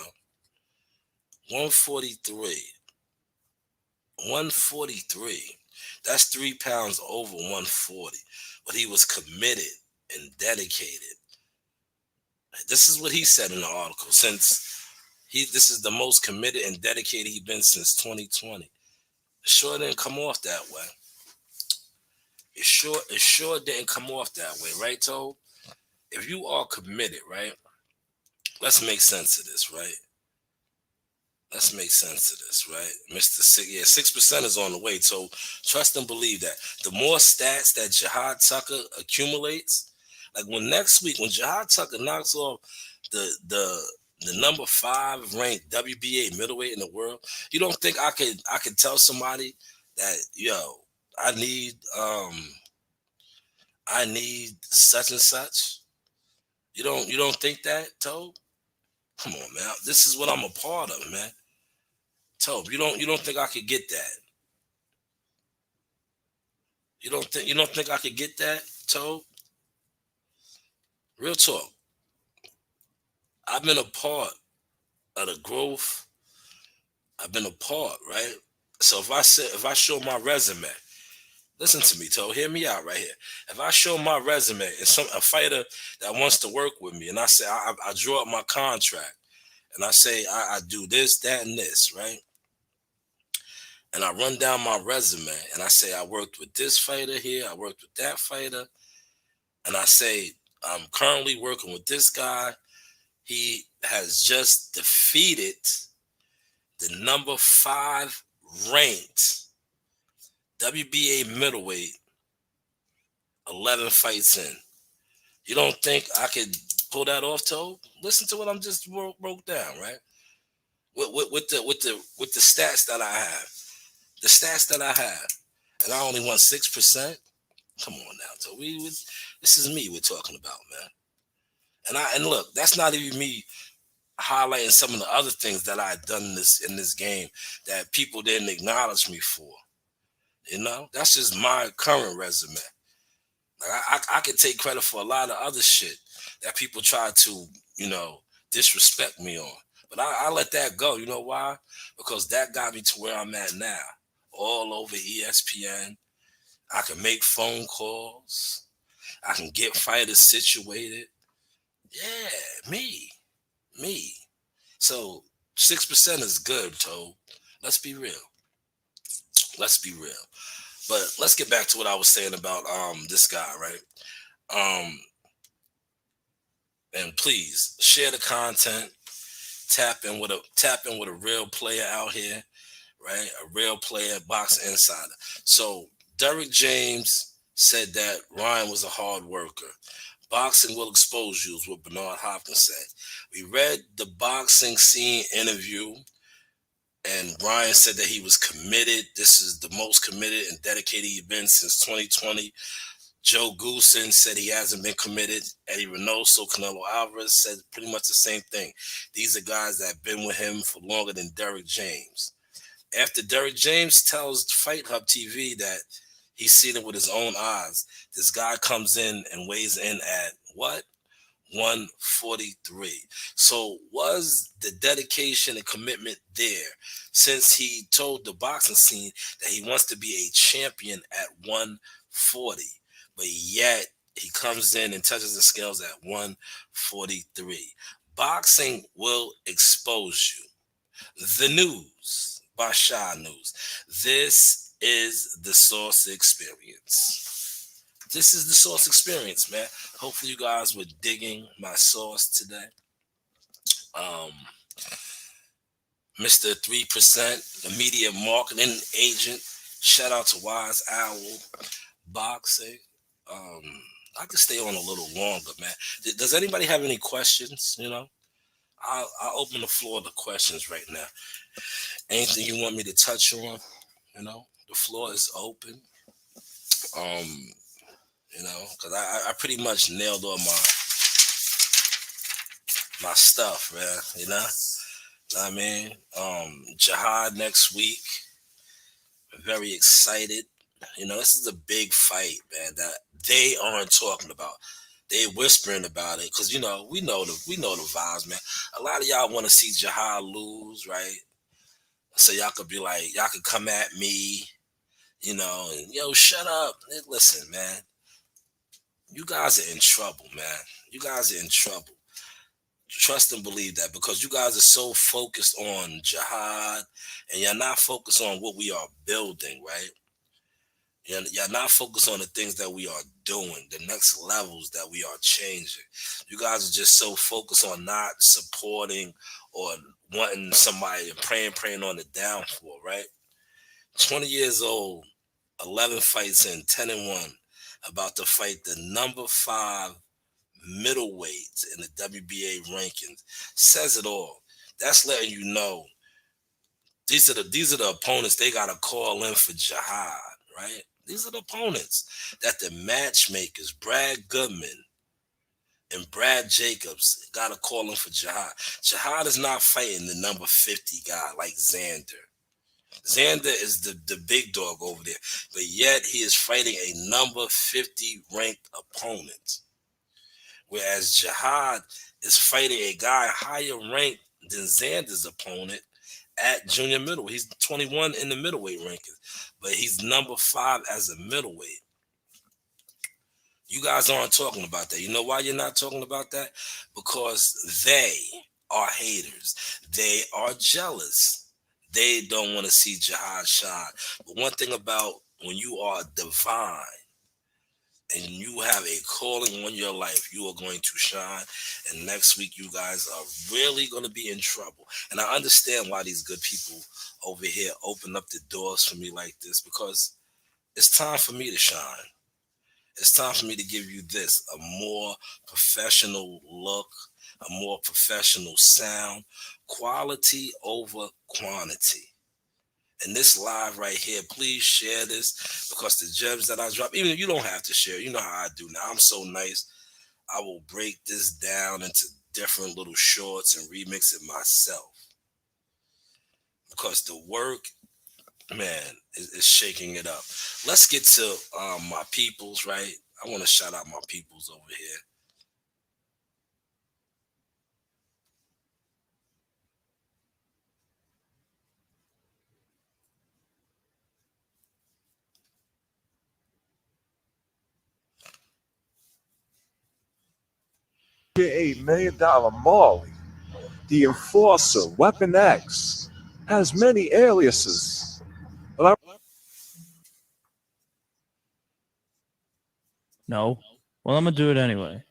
143. That's 3 pounds over 140. But he was committed and dedicated. This is what he said in the article. This is the most committed and dedicated he's been since 2020. It sure didn't come off that way. It sure didn't come off that way, right, Tobe? If you are committed, right? Let's make sense of this, right? Let's make sense of this, right? Mr. 6% is on the way. So trust and believe that. The more stats that Jihad Tucker accumulates, like when next week, when Jihad Tucker knocks off the number 5 ranked WBA middleweight in the world, you don't think I could tell somebody that, yo, I need such and such? You don't think that, Tobe? Come on, man. This is what I'm a part of, man. Tobe, you don't think I could get that? You don't think I could get that, Tobe? Real talk. I've been a part of the growth. I've been a part, right? So if I show my resume, listen to me, Tobe. Hear me out right here. If I show my resume and a fighter that wants to work with me, and I say I draw up my contract, and I say I do this, that, and this, right? And I run down my resume and I say I worked with this fighter here, I worked with that fighter, and I say I'm currently working with this guy. He has just defeated the number 5 ranked WBA middleweight 11 fights in. You don't think I could pull that off, Tobe? Listen to what I'm just broke down, right? With the stats that I have. The stats that I have, and I only won 6%. Come on now, so this is me we're talking about, man. And look, that's not even me highlighting some of the other things that I had done in this game that people didn't acknowledge me for. You know, that's just my current resume. Like I could take credit for a lot of other shit that people try to, disrespect me on. But I let that go. You know why? Because that got me to where I'm at now. All over ESPN. I can make phone calls. I can get fighters situated. Yeah, me. So 6% is good, Tobe. Let's be real. But let's get back to what I was saying about this guy, right? And please share the content. Tap in with a real player out here. Right, a real player, box insider. So Derek James said that Ryan was a hard worker. Boxing will expose you, is what Bernard Hopkins said. We read the boxing scene interview, and Ryan said that he was committed. This is the most committed and dedicated he's been since 2020. Joe Goosen said he hasn't been committed. Eddie Reynoso, Canelo Alvarez said pretty much the same thing. These are guys that have been with him for longer than Derek James. After Derek James tells Fight Hub TV that he's seen it with his own eyes, this guy comes in and weighs in at what? 143. So was the dedication and commitment there since he told the boxing scene that he wants to be a champion at 140, but yet he comes in and touches the scales at 143. Boxing will expose you. The news by Shanewz. This is the Source Experience. This is the Source Experience, man. Hopefully you guys were digging my sauce today. Mr. 3%, the media marketing agent. Shout out to Wise Owl Boxing. I could stay on a little longer, man. Does anybody have any questions? I'll open the floor to questions right now. Anything you want me to touch on, the floor is open. Because I pretty much nailed all my stuff, man. You know what I mean? Jihad next week. I'm very excited. This is a big fight, man, that they aren't talking about. They whispering about it because we know the vibes, man. A lot of y'all want to see Jihad lose, right? So y'all could be like, y'all could come at me, and shut up. Listen, man. You guys are in trouble, man. You guys are in trouble. Trust and believe that, because you guys are so focused on Jihad and you're not focused on what we are building, right? You're not focused on the things that we are doing, the next levels that we are changing. You guys are just so focused on not supporting or wanting somebody and praying on the downfall, right? 20 years old, 11 fights in, 10-1, about to fight the number 5 middleweights in the WBA rankings. Says it all. That's letting you know these are the opponents they gotta call in for jihad, right? These are the opponents that the matchmakers, Brad Goodman and Brad Jacobs, gotta call in for jihad. Jihad is not fighting the number 50 guy like Xander. Xander is the big dog over there, but yet he is fighting a number 50 ranked opponent. Whereas Jihad is fighting a guy higher ranked than Xander's opponent at junior middleweight. He's 21 in the middleweight rankings, but he's number 5 as a middleweight. You guys aren't talking about that. You know why you're not talking about that? Because they are haters. They are jealous. They don't want to see Jihad shine. But one thing about when you are divine and you have a calling on your life, you are going to shine. And next week, you guys are really going to be in trouble. And I understand why these good people over here open up the doors for me like this, because it's time for me to shine. It's time for me to give you this, a more professional look, a more professional sound, quality over quantity. And this live right here, please share this, because the gems that I drop, even if you don't have to share, you know how I do now. I'm so nice. I will break this down into different little shorts and remix it myself, because the work, man, is shaking it up. Let's get to my peoples, right? I want to shout out my peoples over here. $8 million Marley, the Enforcer, Weapon X, has many aliases. No. Well, I'm gonna do it anyway.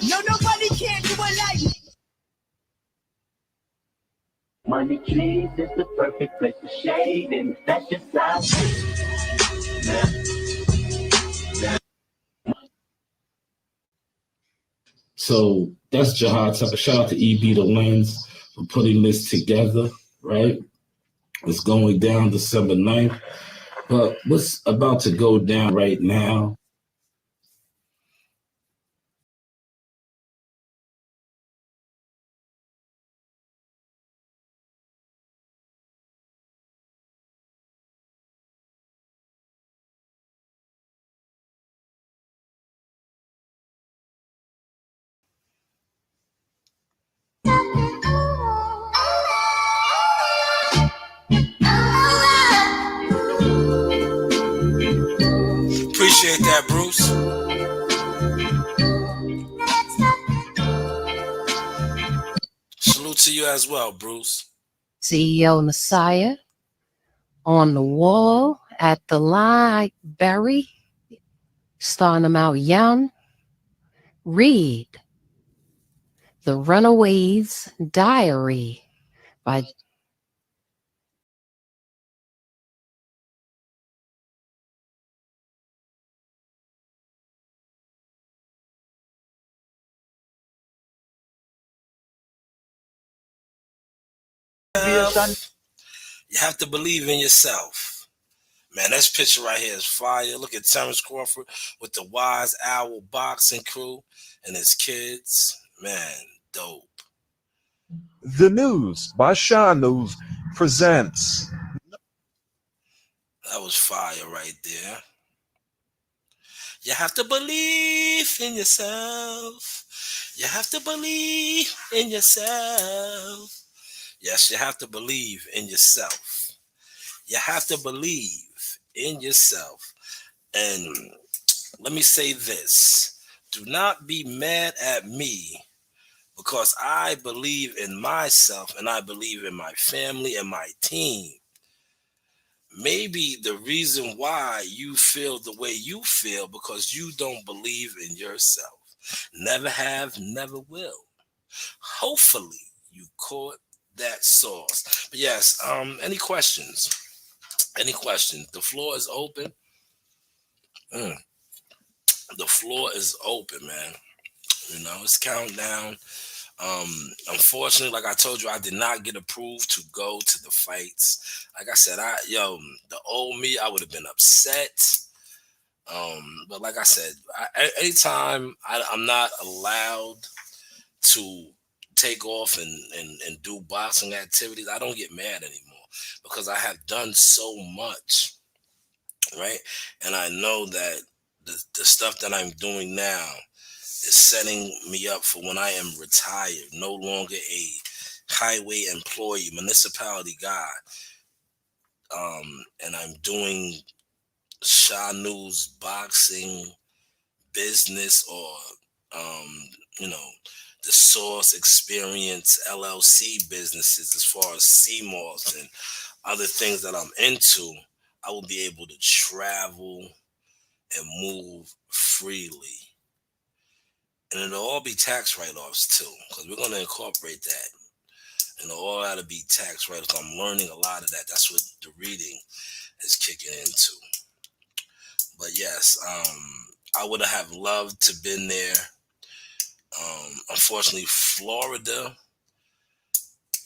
No, nobody can do it like me. Money trees is the perfect place to shade, and that's just how So that's Jihad. Shout out to EB the Lens for putting this together, right? It's going down December 9th. But what's about to go down right now? Appreciate that, Bruce. Salute to you as well, Bruce. CEO Messiah on the wall at the library, starting them out young. Read The Runaway's Diary by You have to believe in yourself. Man, this picture right here is fire. Look at Terrence Crawford with the Wise Owl boxing crew and his kids. Man, dope. The News by Shanewz presents. That was fire right there. You have to believe in yourself. You have to believe in yourself. Yes, you have to believe in yourself. You have to believe in yourself. And let me say this. Do not be mad at me because I believe in myself and I believe in my family and my team. Maybe the reason why you feel the way you feel because you don't believe in yourself. Never have, never will. Hopefully you caught that sauce. But yes, any questions? Any questions? The floor is open. The floor is open, man. You know, it's countdown. Unfortunately, like I told you, I did not get approved to go to the fights. Like I said, the old me, I would have been upset. But like I said, anytime I'm not allowed to take off and do boxing activities, I don't get mad anymore because I have done so much, right? And I know that the stuff that I'm doing now is setting me up for when I am retired, no longer a highway employee, municipality guy. And I'm doing Shanewz boxing business or, the Source Experience LLC businesses as far as CMOS and other things that I'm into. I will be able to travel and move freely. And it'll all be tax write-offs too, because we're going to incorporate that. And it'll all have to be tax write-offs. I'm learning a lot of that. That's what the reading is kicking into. But yes, I would have loved to been there. Unfortunately, Florida,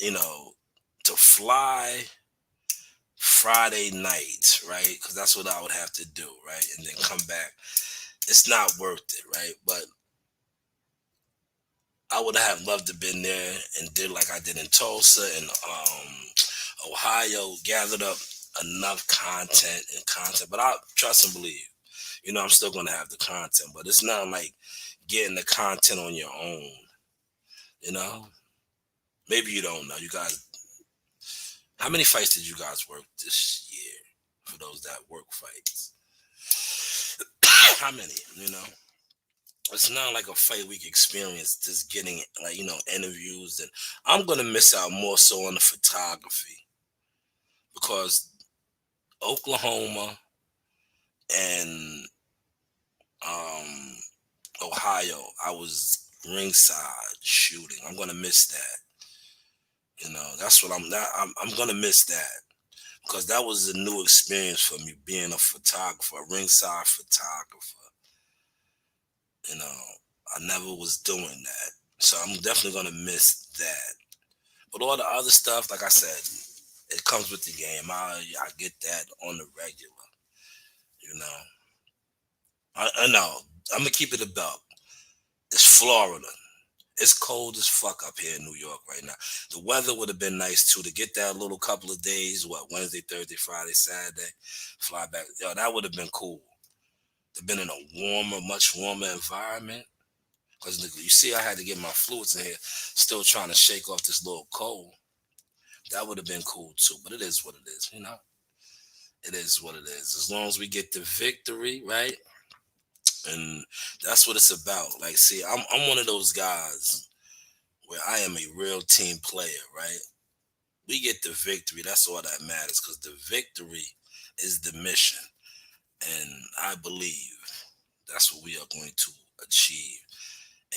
to fly Friday night, right? Because that's what I would have to do, right? And then come back. It's not worth it, right? But I would have loved to been there and did like I did in Tulsa and Ohio, gathered up enough content. But I trust and believe, I'm still going to have the content, but it's not like getting the content on your own, Maybe you don't know. You guys, how many fights did you guys work this year for those that work fights? How many, It's not like a fight week experience, just getting interviews, and I'm gonna miss out more so on the photography because Oklahoma and Ohio, I was ringside shooting. I'm gonna miss that. That's what I'm gonna miss that because that was a new experience for me being a photographer, a ringside photographer. I never was doing that. So I'm definitely going to miss that. But all the other stuff, like I said, it comes with the game. I get that on the regular, I know. I'm going to keep it a buck. It's Florida. It's cold as fuck up here in New York right now. The weather would have been nice, too, to get that little couple of days, Wednesday, Thursday, Friday, Saturday, fly back. Yo, that would have been cool. To been in a much warmer environment. Because you see, I had to get my fluids in here, still trying to shake off this little cold. That would have been cool too, but it is what it is, It is what it is. As long as we get the victory, right? And that's what it's about. Like, see, I'm one of those guys where I am a real team player, right? We get the victory. That's all that matters because the victory is the mission. And I believe that's what we are going to achieve.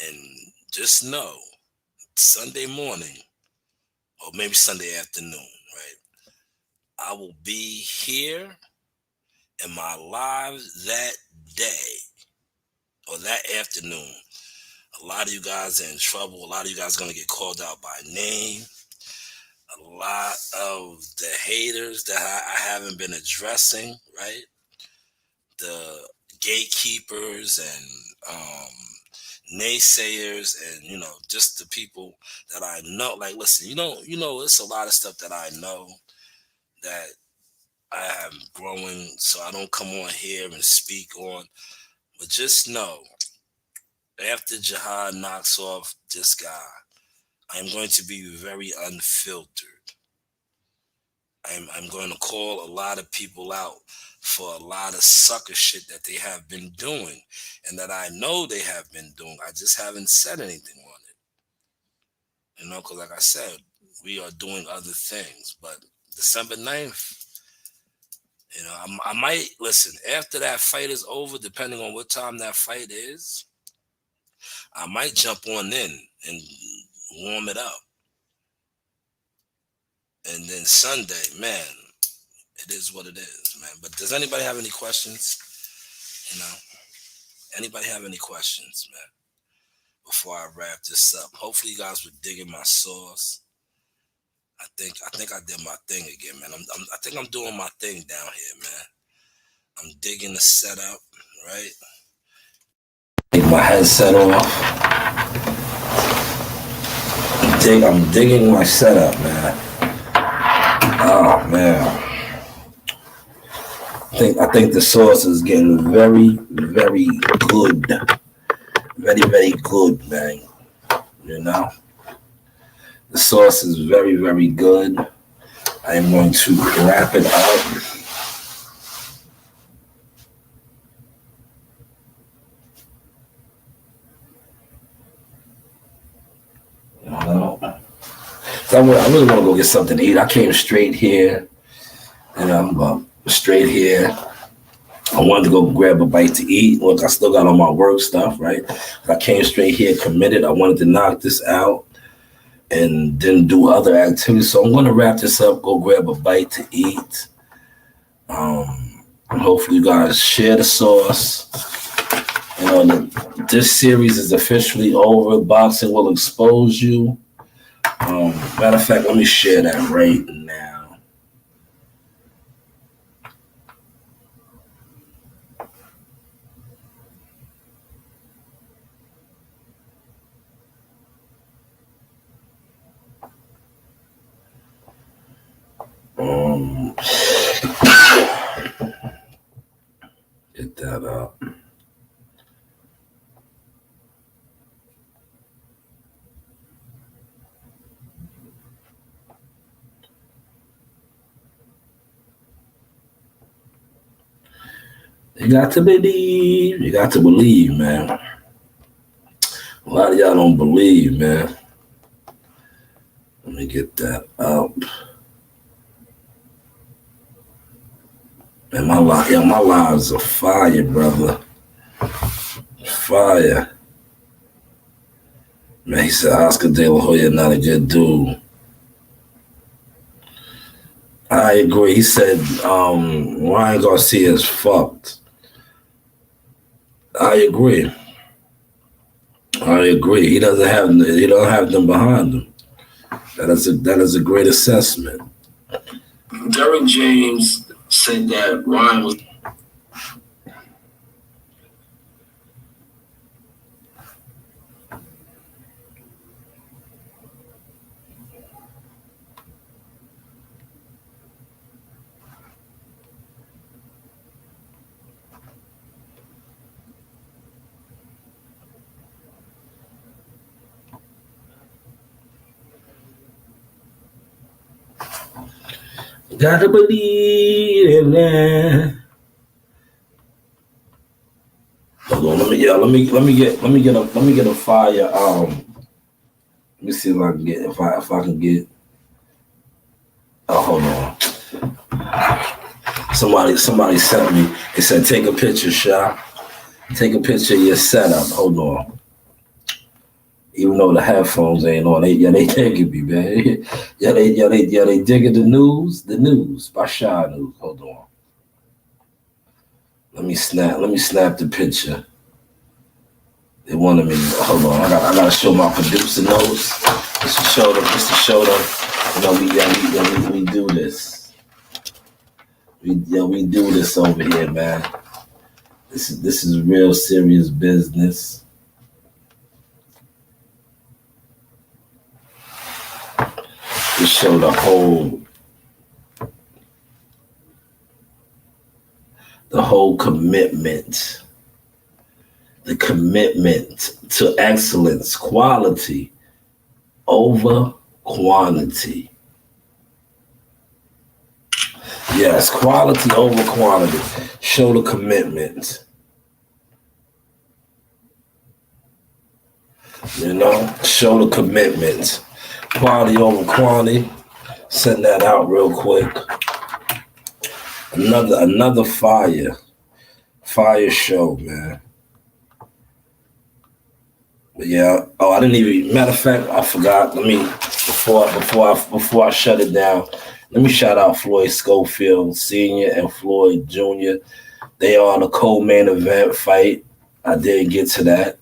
And just know, Sunday morning, or maybe Sunday afternoon, right? I will be here in my live that day or that afternoon. A lot of you guys are in trouble. A lot of you guys are going to get called out by name. A lot of the haters that I haven't been addressing, right? The gatekeepers and naysayers and just the people that I know. Like, listen, it's a lot of stuff that I know that I am growing, so I don't come on here and speak on. But just know, after Jihad knocks off this guy, I'm going to be very unfiltered. I'm going to call a lot of people out for a lot of sucker shit that they have been doing and that I know they have been doing. I just haven't said anything on it. You know, because like I said, we are doing other things. But December 9th, you know, I might, listen, after that fight is over, depending on what time that fight is, I might jump on in and warm it up. And then Sunday, man, it is what it is, man. But does anybody have any questions? You know, anybody have any questions, man? Before I wrap this up, hopefully you guys were digging my sauce. I think I did my thing again, man. I think I'm doing my thing down here, man. I'm digging the setup, right? Take my headset off. I'm digging my setup, man. Oh man. I think the sauce is getting very, very good. Very, very good, man. You know? The sauce is very, very good. I am going to wrap it up. I really want to go get something to eat. I came straight here. You know, straight here. I wanted to go grab a bite to eat. Look, I still got all my work stuff, right? I came straight here, committed. I wanted to knock this out and then do other activities. So I'm going to wrap this up, go grab a bite to eat. Hopefully you guys share the sauce. You know, this series is officially over. Boxing will expose you. Matter of fact, let me share that right now. Get that up. You got to believe. You got to believe, man. A lot of y'all don't believe, man. Let me get that up. Man, my lives are fire, brother. Fire. Man, he said Oscar De La Hoya not a good dude. I agree. He said Ryan Garcia is fucked. I agree. He don't have them behind him. That is a great assessment. Derrick James said that Ryan was. Gotta believe in that. Hold on, let me get a fire. Let me see if I can get if I can get. Oh, hold on. Somebody sent me. It said take a picture, Sha. Take a picture of your setup. Hold on. Even though the headphones ain't on, they digging me, man. They digging the news by Shanewz. Hold on. Let me snap the picture. They wanted me. Hold on, I gotta show my producer notes. Just to show them. You know, we do this. We do this over here, man. This is real serious business. To show the whole commitment, the commitment to excellence, quality over quantity. Yes, quality over quantity. Show the commitment. You know, show the commitment. Quality over quantity. Send that out real quick. Another fire show, man. But yeah. Oh, I didn't even. Matter of fact, I forgot. Let me before I shut it down. Let me shout out Floyd Schofield Sr. and Floyd Jr. They are on a co-main event fight. I didn't get to that.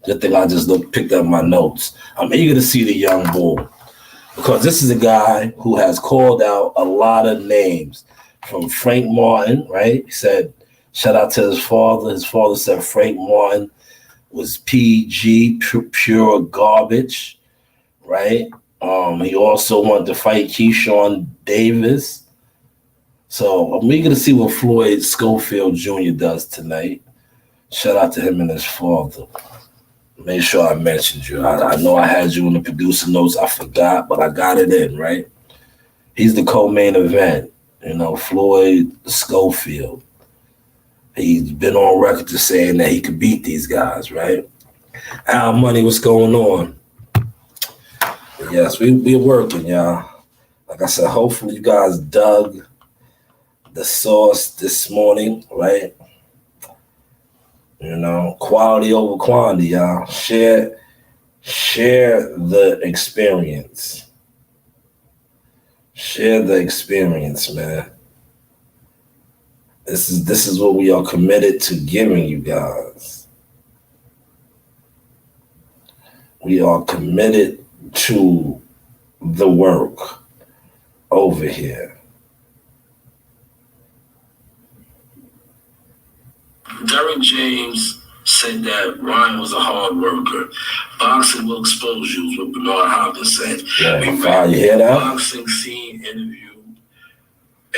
Good thing I just picked up my notes. I'm eager to see the young bull because this is a guy who has called out a lot of names from Frank Martin, right? He said, shout out to his father. His father said Frank Martin was PG, pure garbage, right? He also wanted to fight Keyshawn Davis. So I'm eager to see what Floyd Schofield Jr. does tonight. Shout out to him and his father. Make sure I mentioned you. I know I had you in the producer notes. I forgot, but I got it in, right? He's the co-main event, you know, Floyd Schofield. He's been on record to saying that he could beat these guys, right? Al Money, what's going on? Yes, we're working, y'all. Like I said, hopefully you guys dug the sauce this morning, right? You know, quality over quantity, y'all. Share the experience. Share the experience, man. This is what we are committed to giving you guys. We are committed to the work over here. Derrick James said that Ryan was a hard worker. Boxing will expose you, is what Bernard Hopkins said. Yeah, you hear that? Boxing scene interview,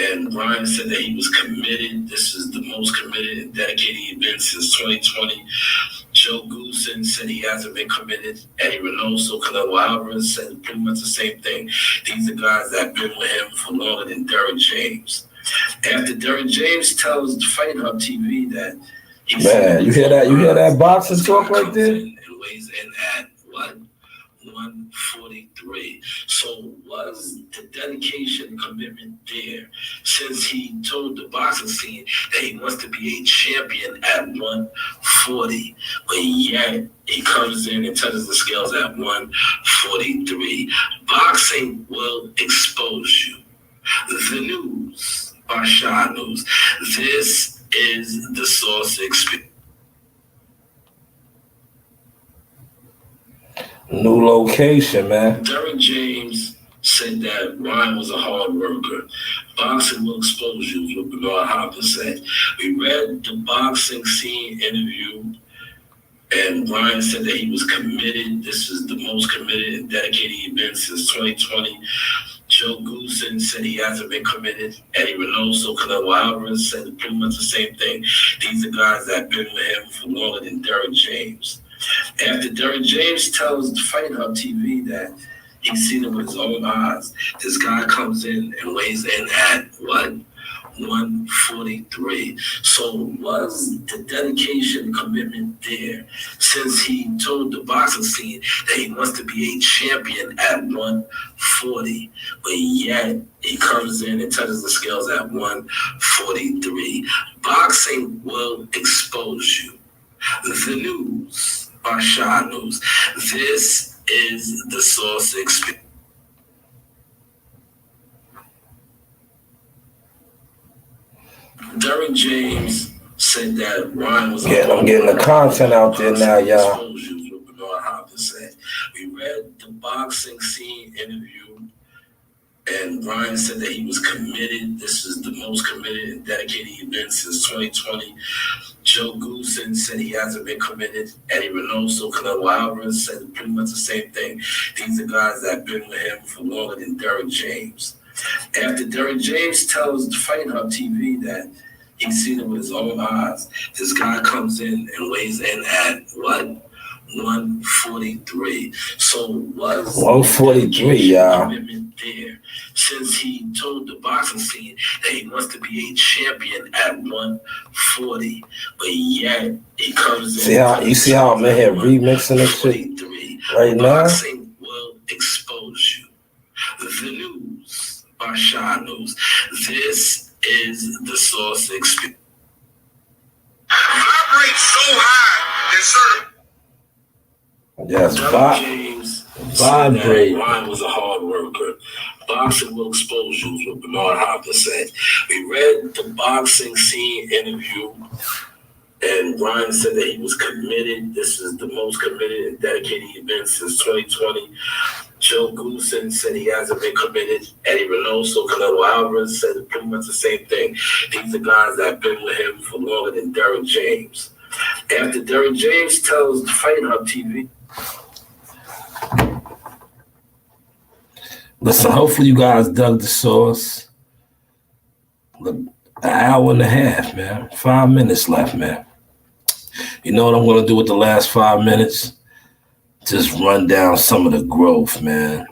and Ryan said that he was committed. This is the most committed and dedicated he's been since 2020. Joe Goosen said he hasn't been committed. Eddie Reynoso, Canelo Alvarez said pretty much the same thing. These are guys that have been with him for longer than Derrick James. After Derrick James tells Fight Hub TV that he's man, you hear that? You hear that boxing talk right there? And weighs in at what? 143. So was the dedication commitment there since he told the boxing scene that he wants to be a champion at 140, but yet he comes in and touches the scales at 143. Boxing will expose you. The news by Shanewz. This is the Source Experience. New location, man. Derrick James said that Ryan was a hard worker. Boxing will expose you, is what Bernard Hopkins said. We read the boxing scene interview, and Ryan said that he was committed. This is the most committed and dedicated he's been since 2020. Joe Goosen said he hasn't been committed. Eddie Reynoso, Canelo Alvarez said pretty much the same thing. These are guys that have been with him for longer than Derrick James. After Derrick James tells Fight Hub TV that he's seen it with his own eyes, this guy comes in and weighs in at what? 143. So was the dedication commitment there since he told the boxing scene that he wants to be a champion at 140, but yet he comes in and touches the scales at 143. Boxing will expose you. The news by Shanewz. This is the Source Experience. Derrick James said that Ryan was. I'm getting the content out there now, y'all. We read the boxing scene interview, and Ryan said that he was committed. This is the most committed and dedicated he's been since 2020. Joe Goosen said he hasn't been committed. Eddie Reynoso, Canelo Alvarez said pretty much the same thing. These are guys that have been with him for longer than Derrick James. After Derrick James tells Fight Hub TV that he's seen it with his own eyes, this guy comes in and weighs in at what? 143. So was 143, y'all. commitment there, since he told the boxing scene that he wants to be a champion at 140, but yet he comes in. You see how I'm in here remixing this shit right now? Boxing will expose you. The News by Shanewz. This is the Source Experience. Vibrate so high that certain. Yes, James vibrate. Ryan was a hard worker. Boxing will expose you, is what Bernard Hopkins said. We read the boxing scene interview, and Ryan said that he was committed. This is the most committed and dedicated event since 2020. Joe Goosen said he hasn't been committed. Eddie Reynoso, Canelo Alvarez said pretty much the same thing. These are guys that have been with him for longer than Derrick James. After Derrick James tells Fight Hub TV. Listen, hopefully you guys dug the source. Look, an hour and a half, man. 5 minutes left, man. You know what I'm going to do with the last 5 minutes? Just run down some of the growth, man.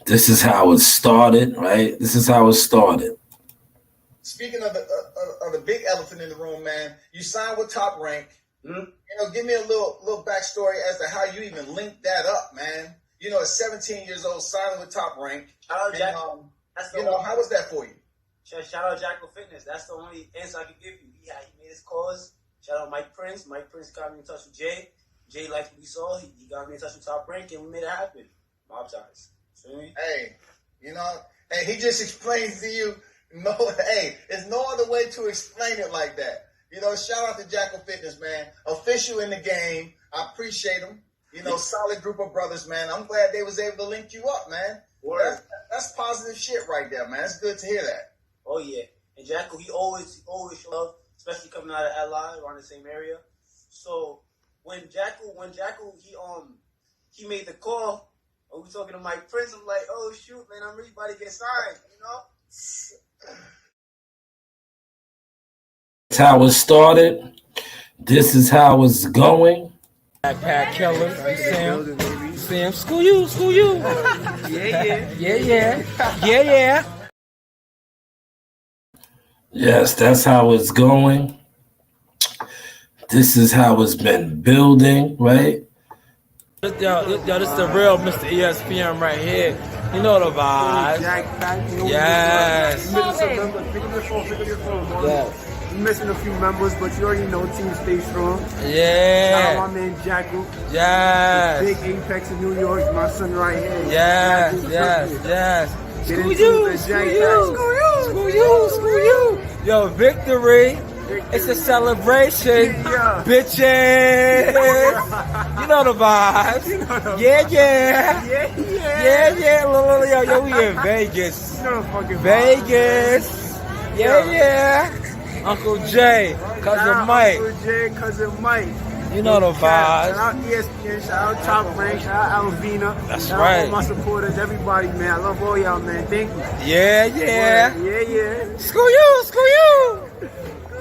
This is how it started, right? This is how it started. Speaking of the big elephant in the room, man, you signed with Top Rank. You know, give me a little backstory as to how you even linked that up, man. You know, at 17 years old, signing with Top Rank. Shout out Jack. How was that for you? Shout out Jackal Fitness. That's the only answer I can give you. He made his cause. Shout out Mike Prince. Mike Prince got me in touch with Jay. Jay liked what we saw. He got me in touch with Top Rank, and we made it happen. Mob ties. See me? Hey, you know, hey, he just explains to you. No, hey, there's no other way to explain it like that. You know, shout out to Jackal Fitness, man. Official in the game. I appreciate him. You know, solid group of brothers, man. I'm glad they was able to link you up, man. That's positive shit right there, man. It's good to hear that. Oh yeah, and Jackal, he always loved, especially coming out of LI, around the same area. So when Jackal, he made the call, and we talking to Mike Prince, I'm like, oh shoot, man, I'm really about to get signed, you know. That's how it started. This is how it's going. Backpack killer, you see him? School you. Yeah. Yes, that's how it's going. This is how it's been building, right? Yo, this is the real Mr. ESPN right here. You know the vibes. Yes. Yes. You're missing a few members, but you already know team stay strong. Yeah. Shout out my man Jackal. Yes. Big Apex in New York. My son right here. Yes. Screw you. Yo, victory. It's a celebration. Yeah. Bitches. You know the vibes. Yeah. Yo, we in Vegas. You know the fucking Vegas. Yeah. Uncle Jay, cousin Mike. Uncle Jay, cousin Mike. You know the vibes. Shout out ESPN, shout out Top Rank, shout out Alvina. That's shout right. out all my supporters, everybody, man. I love all y'all, man. Thank you. Yeah. Screw you.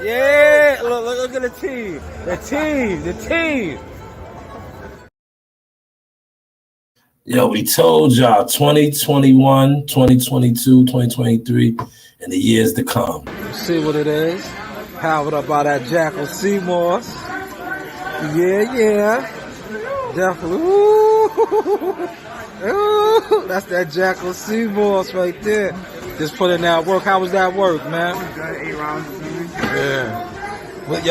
Yeah. Look at the team. The team. Yo, we told y'all 2021, 2022, 2023, and the years to come. See what it is. Powered up by that Jackal Seymour. Yeah. Definitely. Ooh, that's that Jackal Seymour right there. Just put in that work. How was that work, man? 8 rounds. Yeah. With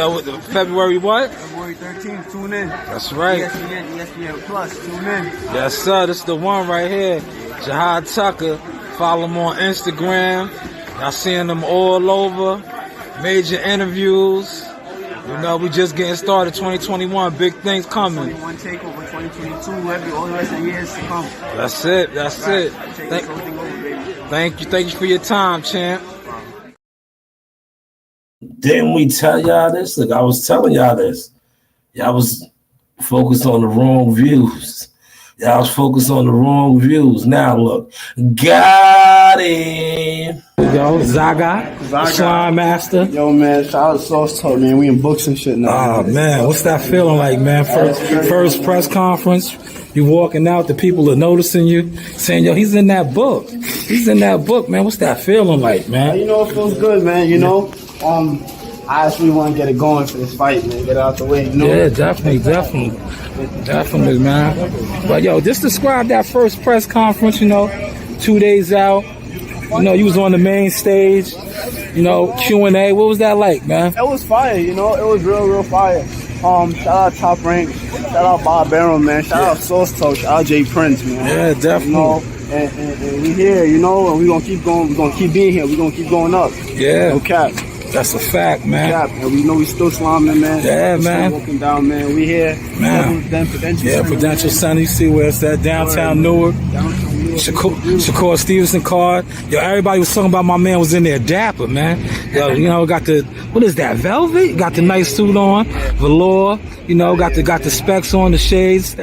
February what? February 13th, tune in. That's right. ESPN Plus, tune in. Yes, sir. This is the one right here. Jahad Tucker. Follow him on Instagram. Y'all seeing them all over. Major interviews. You know, we just getting started. 2021, big things coming. 21 takeover, 2022, all the rest of the years to come. That's it. Thank you for your time, champ. Didn't we tell y'all this? Look, I was telling y'all this. Y'all was focused on the wrong views. Now look, got him. you go. Zaga, Slime Master. Yo, man, shout out to Sauce Talk, man. We in books and shit now. Oh, man, what's that feeling like, man? First press conference, you walking out, the people are noticing you, saying, yo, he's in that book. He's in that book, man. What's that feeling like, man? You know, it feels good, man. You know, I actually want to get it going for this fight, man. Get it out the way, you know? Yeah, definitely, man. But, yo, just describe that first press conference, you know, 2 days out. You know, you was on the main stage, you know, Q&A. What was that like, man? It was fire, you know. It was real fire. Shout out Top Rank. Shout out Bob Barron, man. Shout out Sauce Talk. Shout out Jay Prince, man. Yeah, definitely. You know, and we here, you know, and we gonna keep going. We gonna keep being here. We gonna keep going up. Yeah. No cap. That's a fact, man. No cap. And we know we still slamming, man. Yeah, man. Still walking down, man. We here. Man. Prudential Center. You see where it's at, downtown Newark. Shakur Stevenson card. Yo, everybody was talking about my man was in there dapper, man. Yo, you know, got the, what is that, velvet? Got the nice suit on, velour, you know, got the specs on, the shades.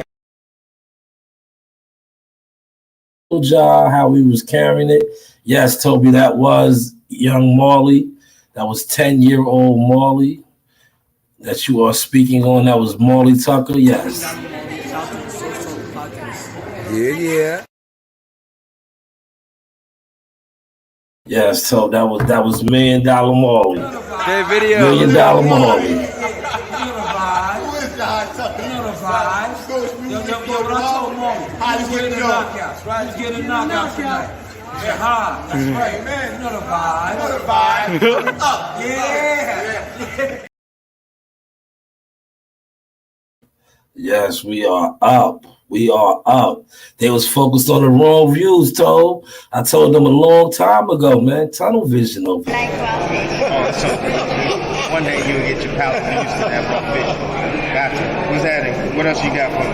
Y'all how we was carrying it. Yes, Toby, that was young Marley. That was 10-year-old Marley that you are speaking on. That was Marley Tucker. Yes. Yeah. Yes, so that was $1 million Marley. Hey, video. $1 million Marley. Who is Jahad Tucker? You know the vibes. Yo, what I told Marley. How you get the knockouts, right? He's getting knockouts tonight. Yeah, hard. That's right, man. You know the vibe. You know the vibe. Up. Yeah. Yes, we are up. We are up. They was focused on the wrong views, Toe. I told them a long time ago, man. Tunnel vision over there. One day you'll get your palate used to that rough vision. Gotcha. What's that? What else you got for me?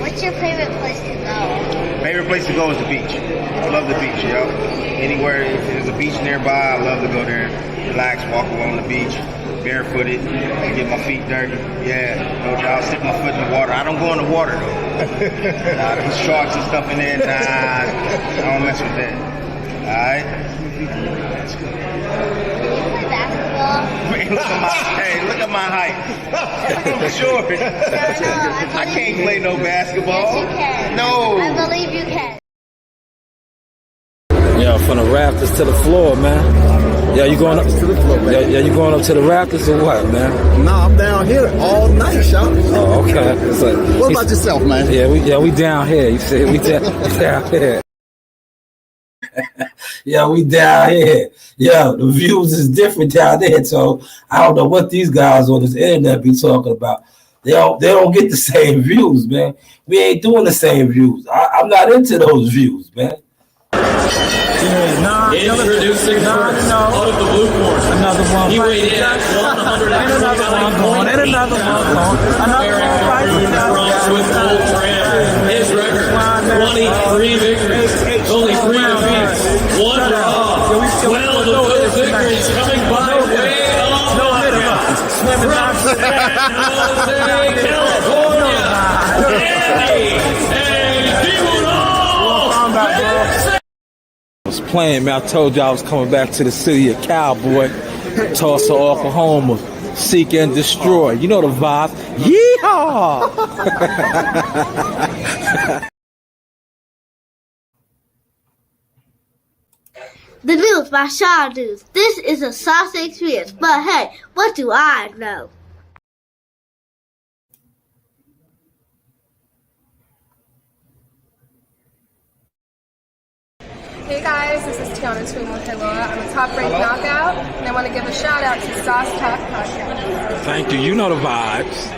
What's your favorite place to go? Favorite place to go is the beach. I love the beach, yo. Anywhere, if there's a beach nearby, I love to go there, relax, walk along the beach, barefooted, get my feet dirty. Yeah, no doubt, stick my foot in the water. I don't go in the water, though. There's sharks and stuff in there. Nah, I don't mess with that. All right? That's good. Play basketball? Look at my height. I'm short. No, I can't play no basketball. Yes, you can. No. I believe you can. Yo, from the rafters to the floor, man. Yeah, you going up to the floor, man. Yeah, you going up to the rafters or what, man? Nah, I'm down here all night, y'all. Oh, okay. What about yourself, man? Yeah, we down here. You see, we down here. Yeah, we down here. Yeah, the views is different down there. So I don't know what these guys on this internet be talking about. They don't get the same views, man. We ain't doing the same views. I'm not into those views, man. Introducing first out of the blue corner. Another one. He weighed in at 129 with full trim. His record, 23 victories, only 3 defeats, 1 draw. 12 of those victories coming by way of knockout. From San Jose, California, Andy Playing, man. I told you I was coming back to the city of Cowboy, Tulsa, Oklahoma, seek and destroy. You know the vibe. Yeehaw! The news by Shanewz. This is a sauce experience, but hey, what do I know? Hey guys, this is Tiana Twingle-Kailua. I'm a top-ranked knockout, and I want to give a shout out to Sauce Talk Podcast. Thank you. You know the vibes.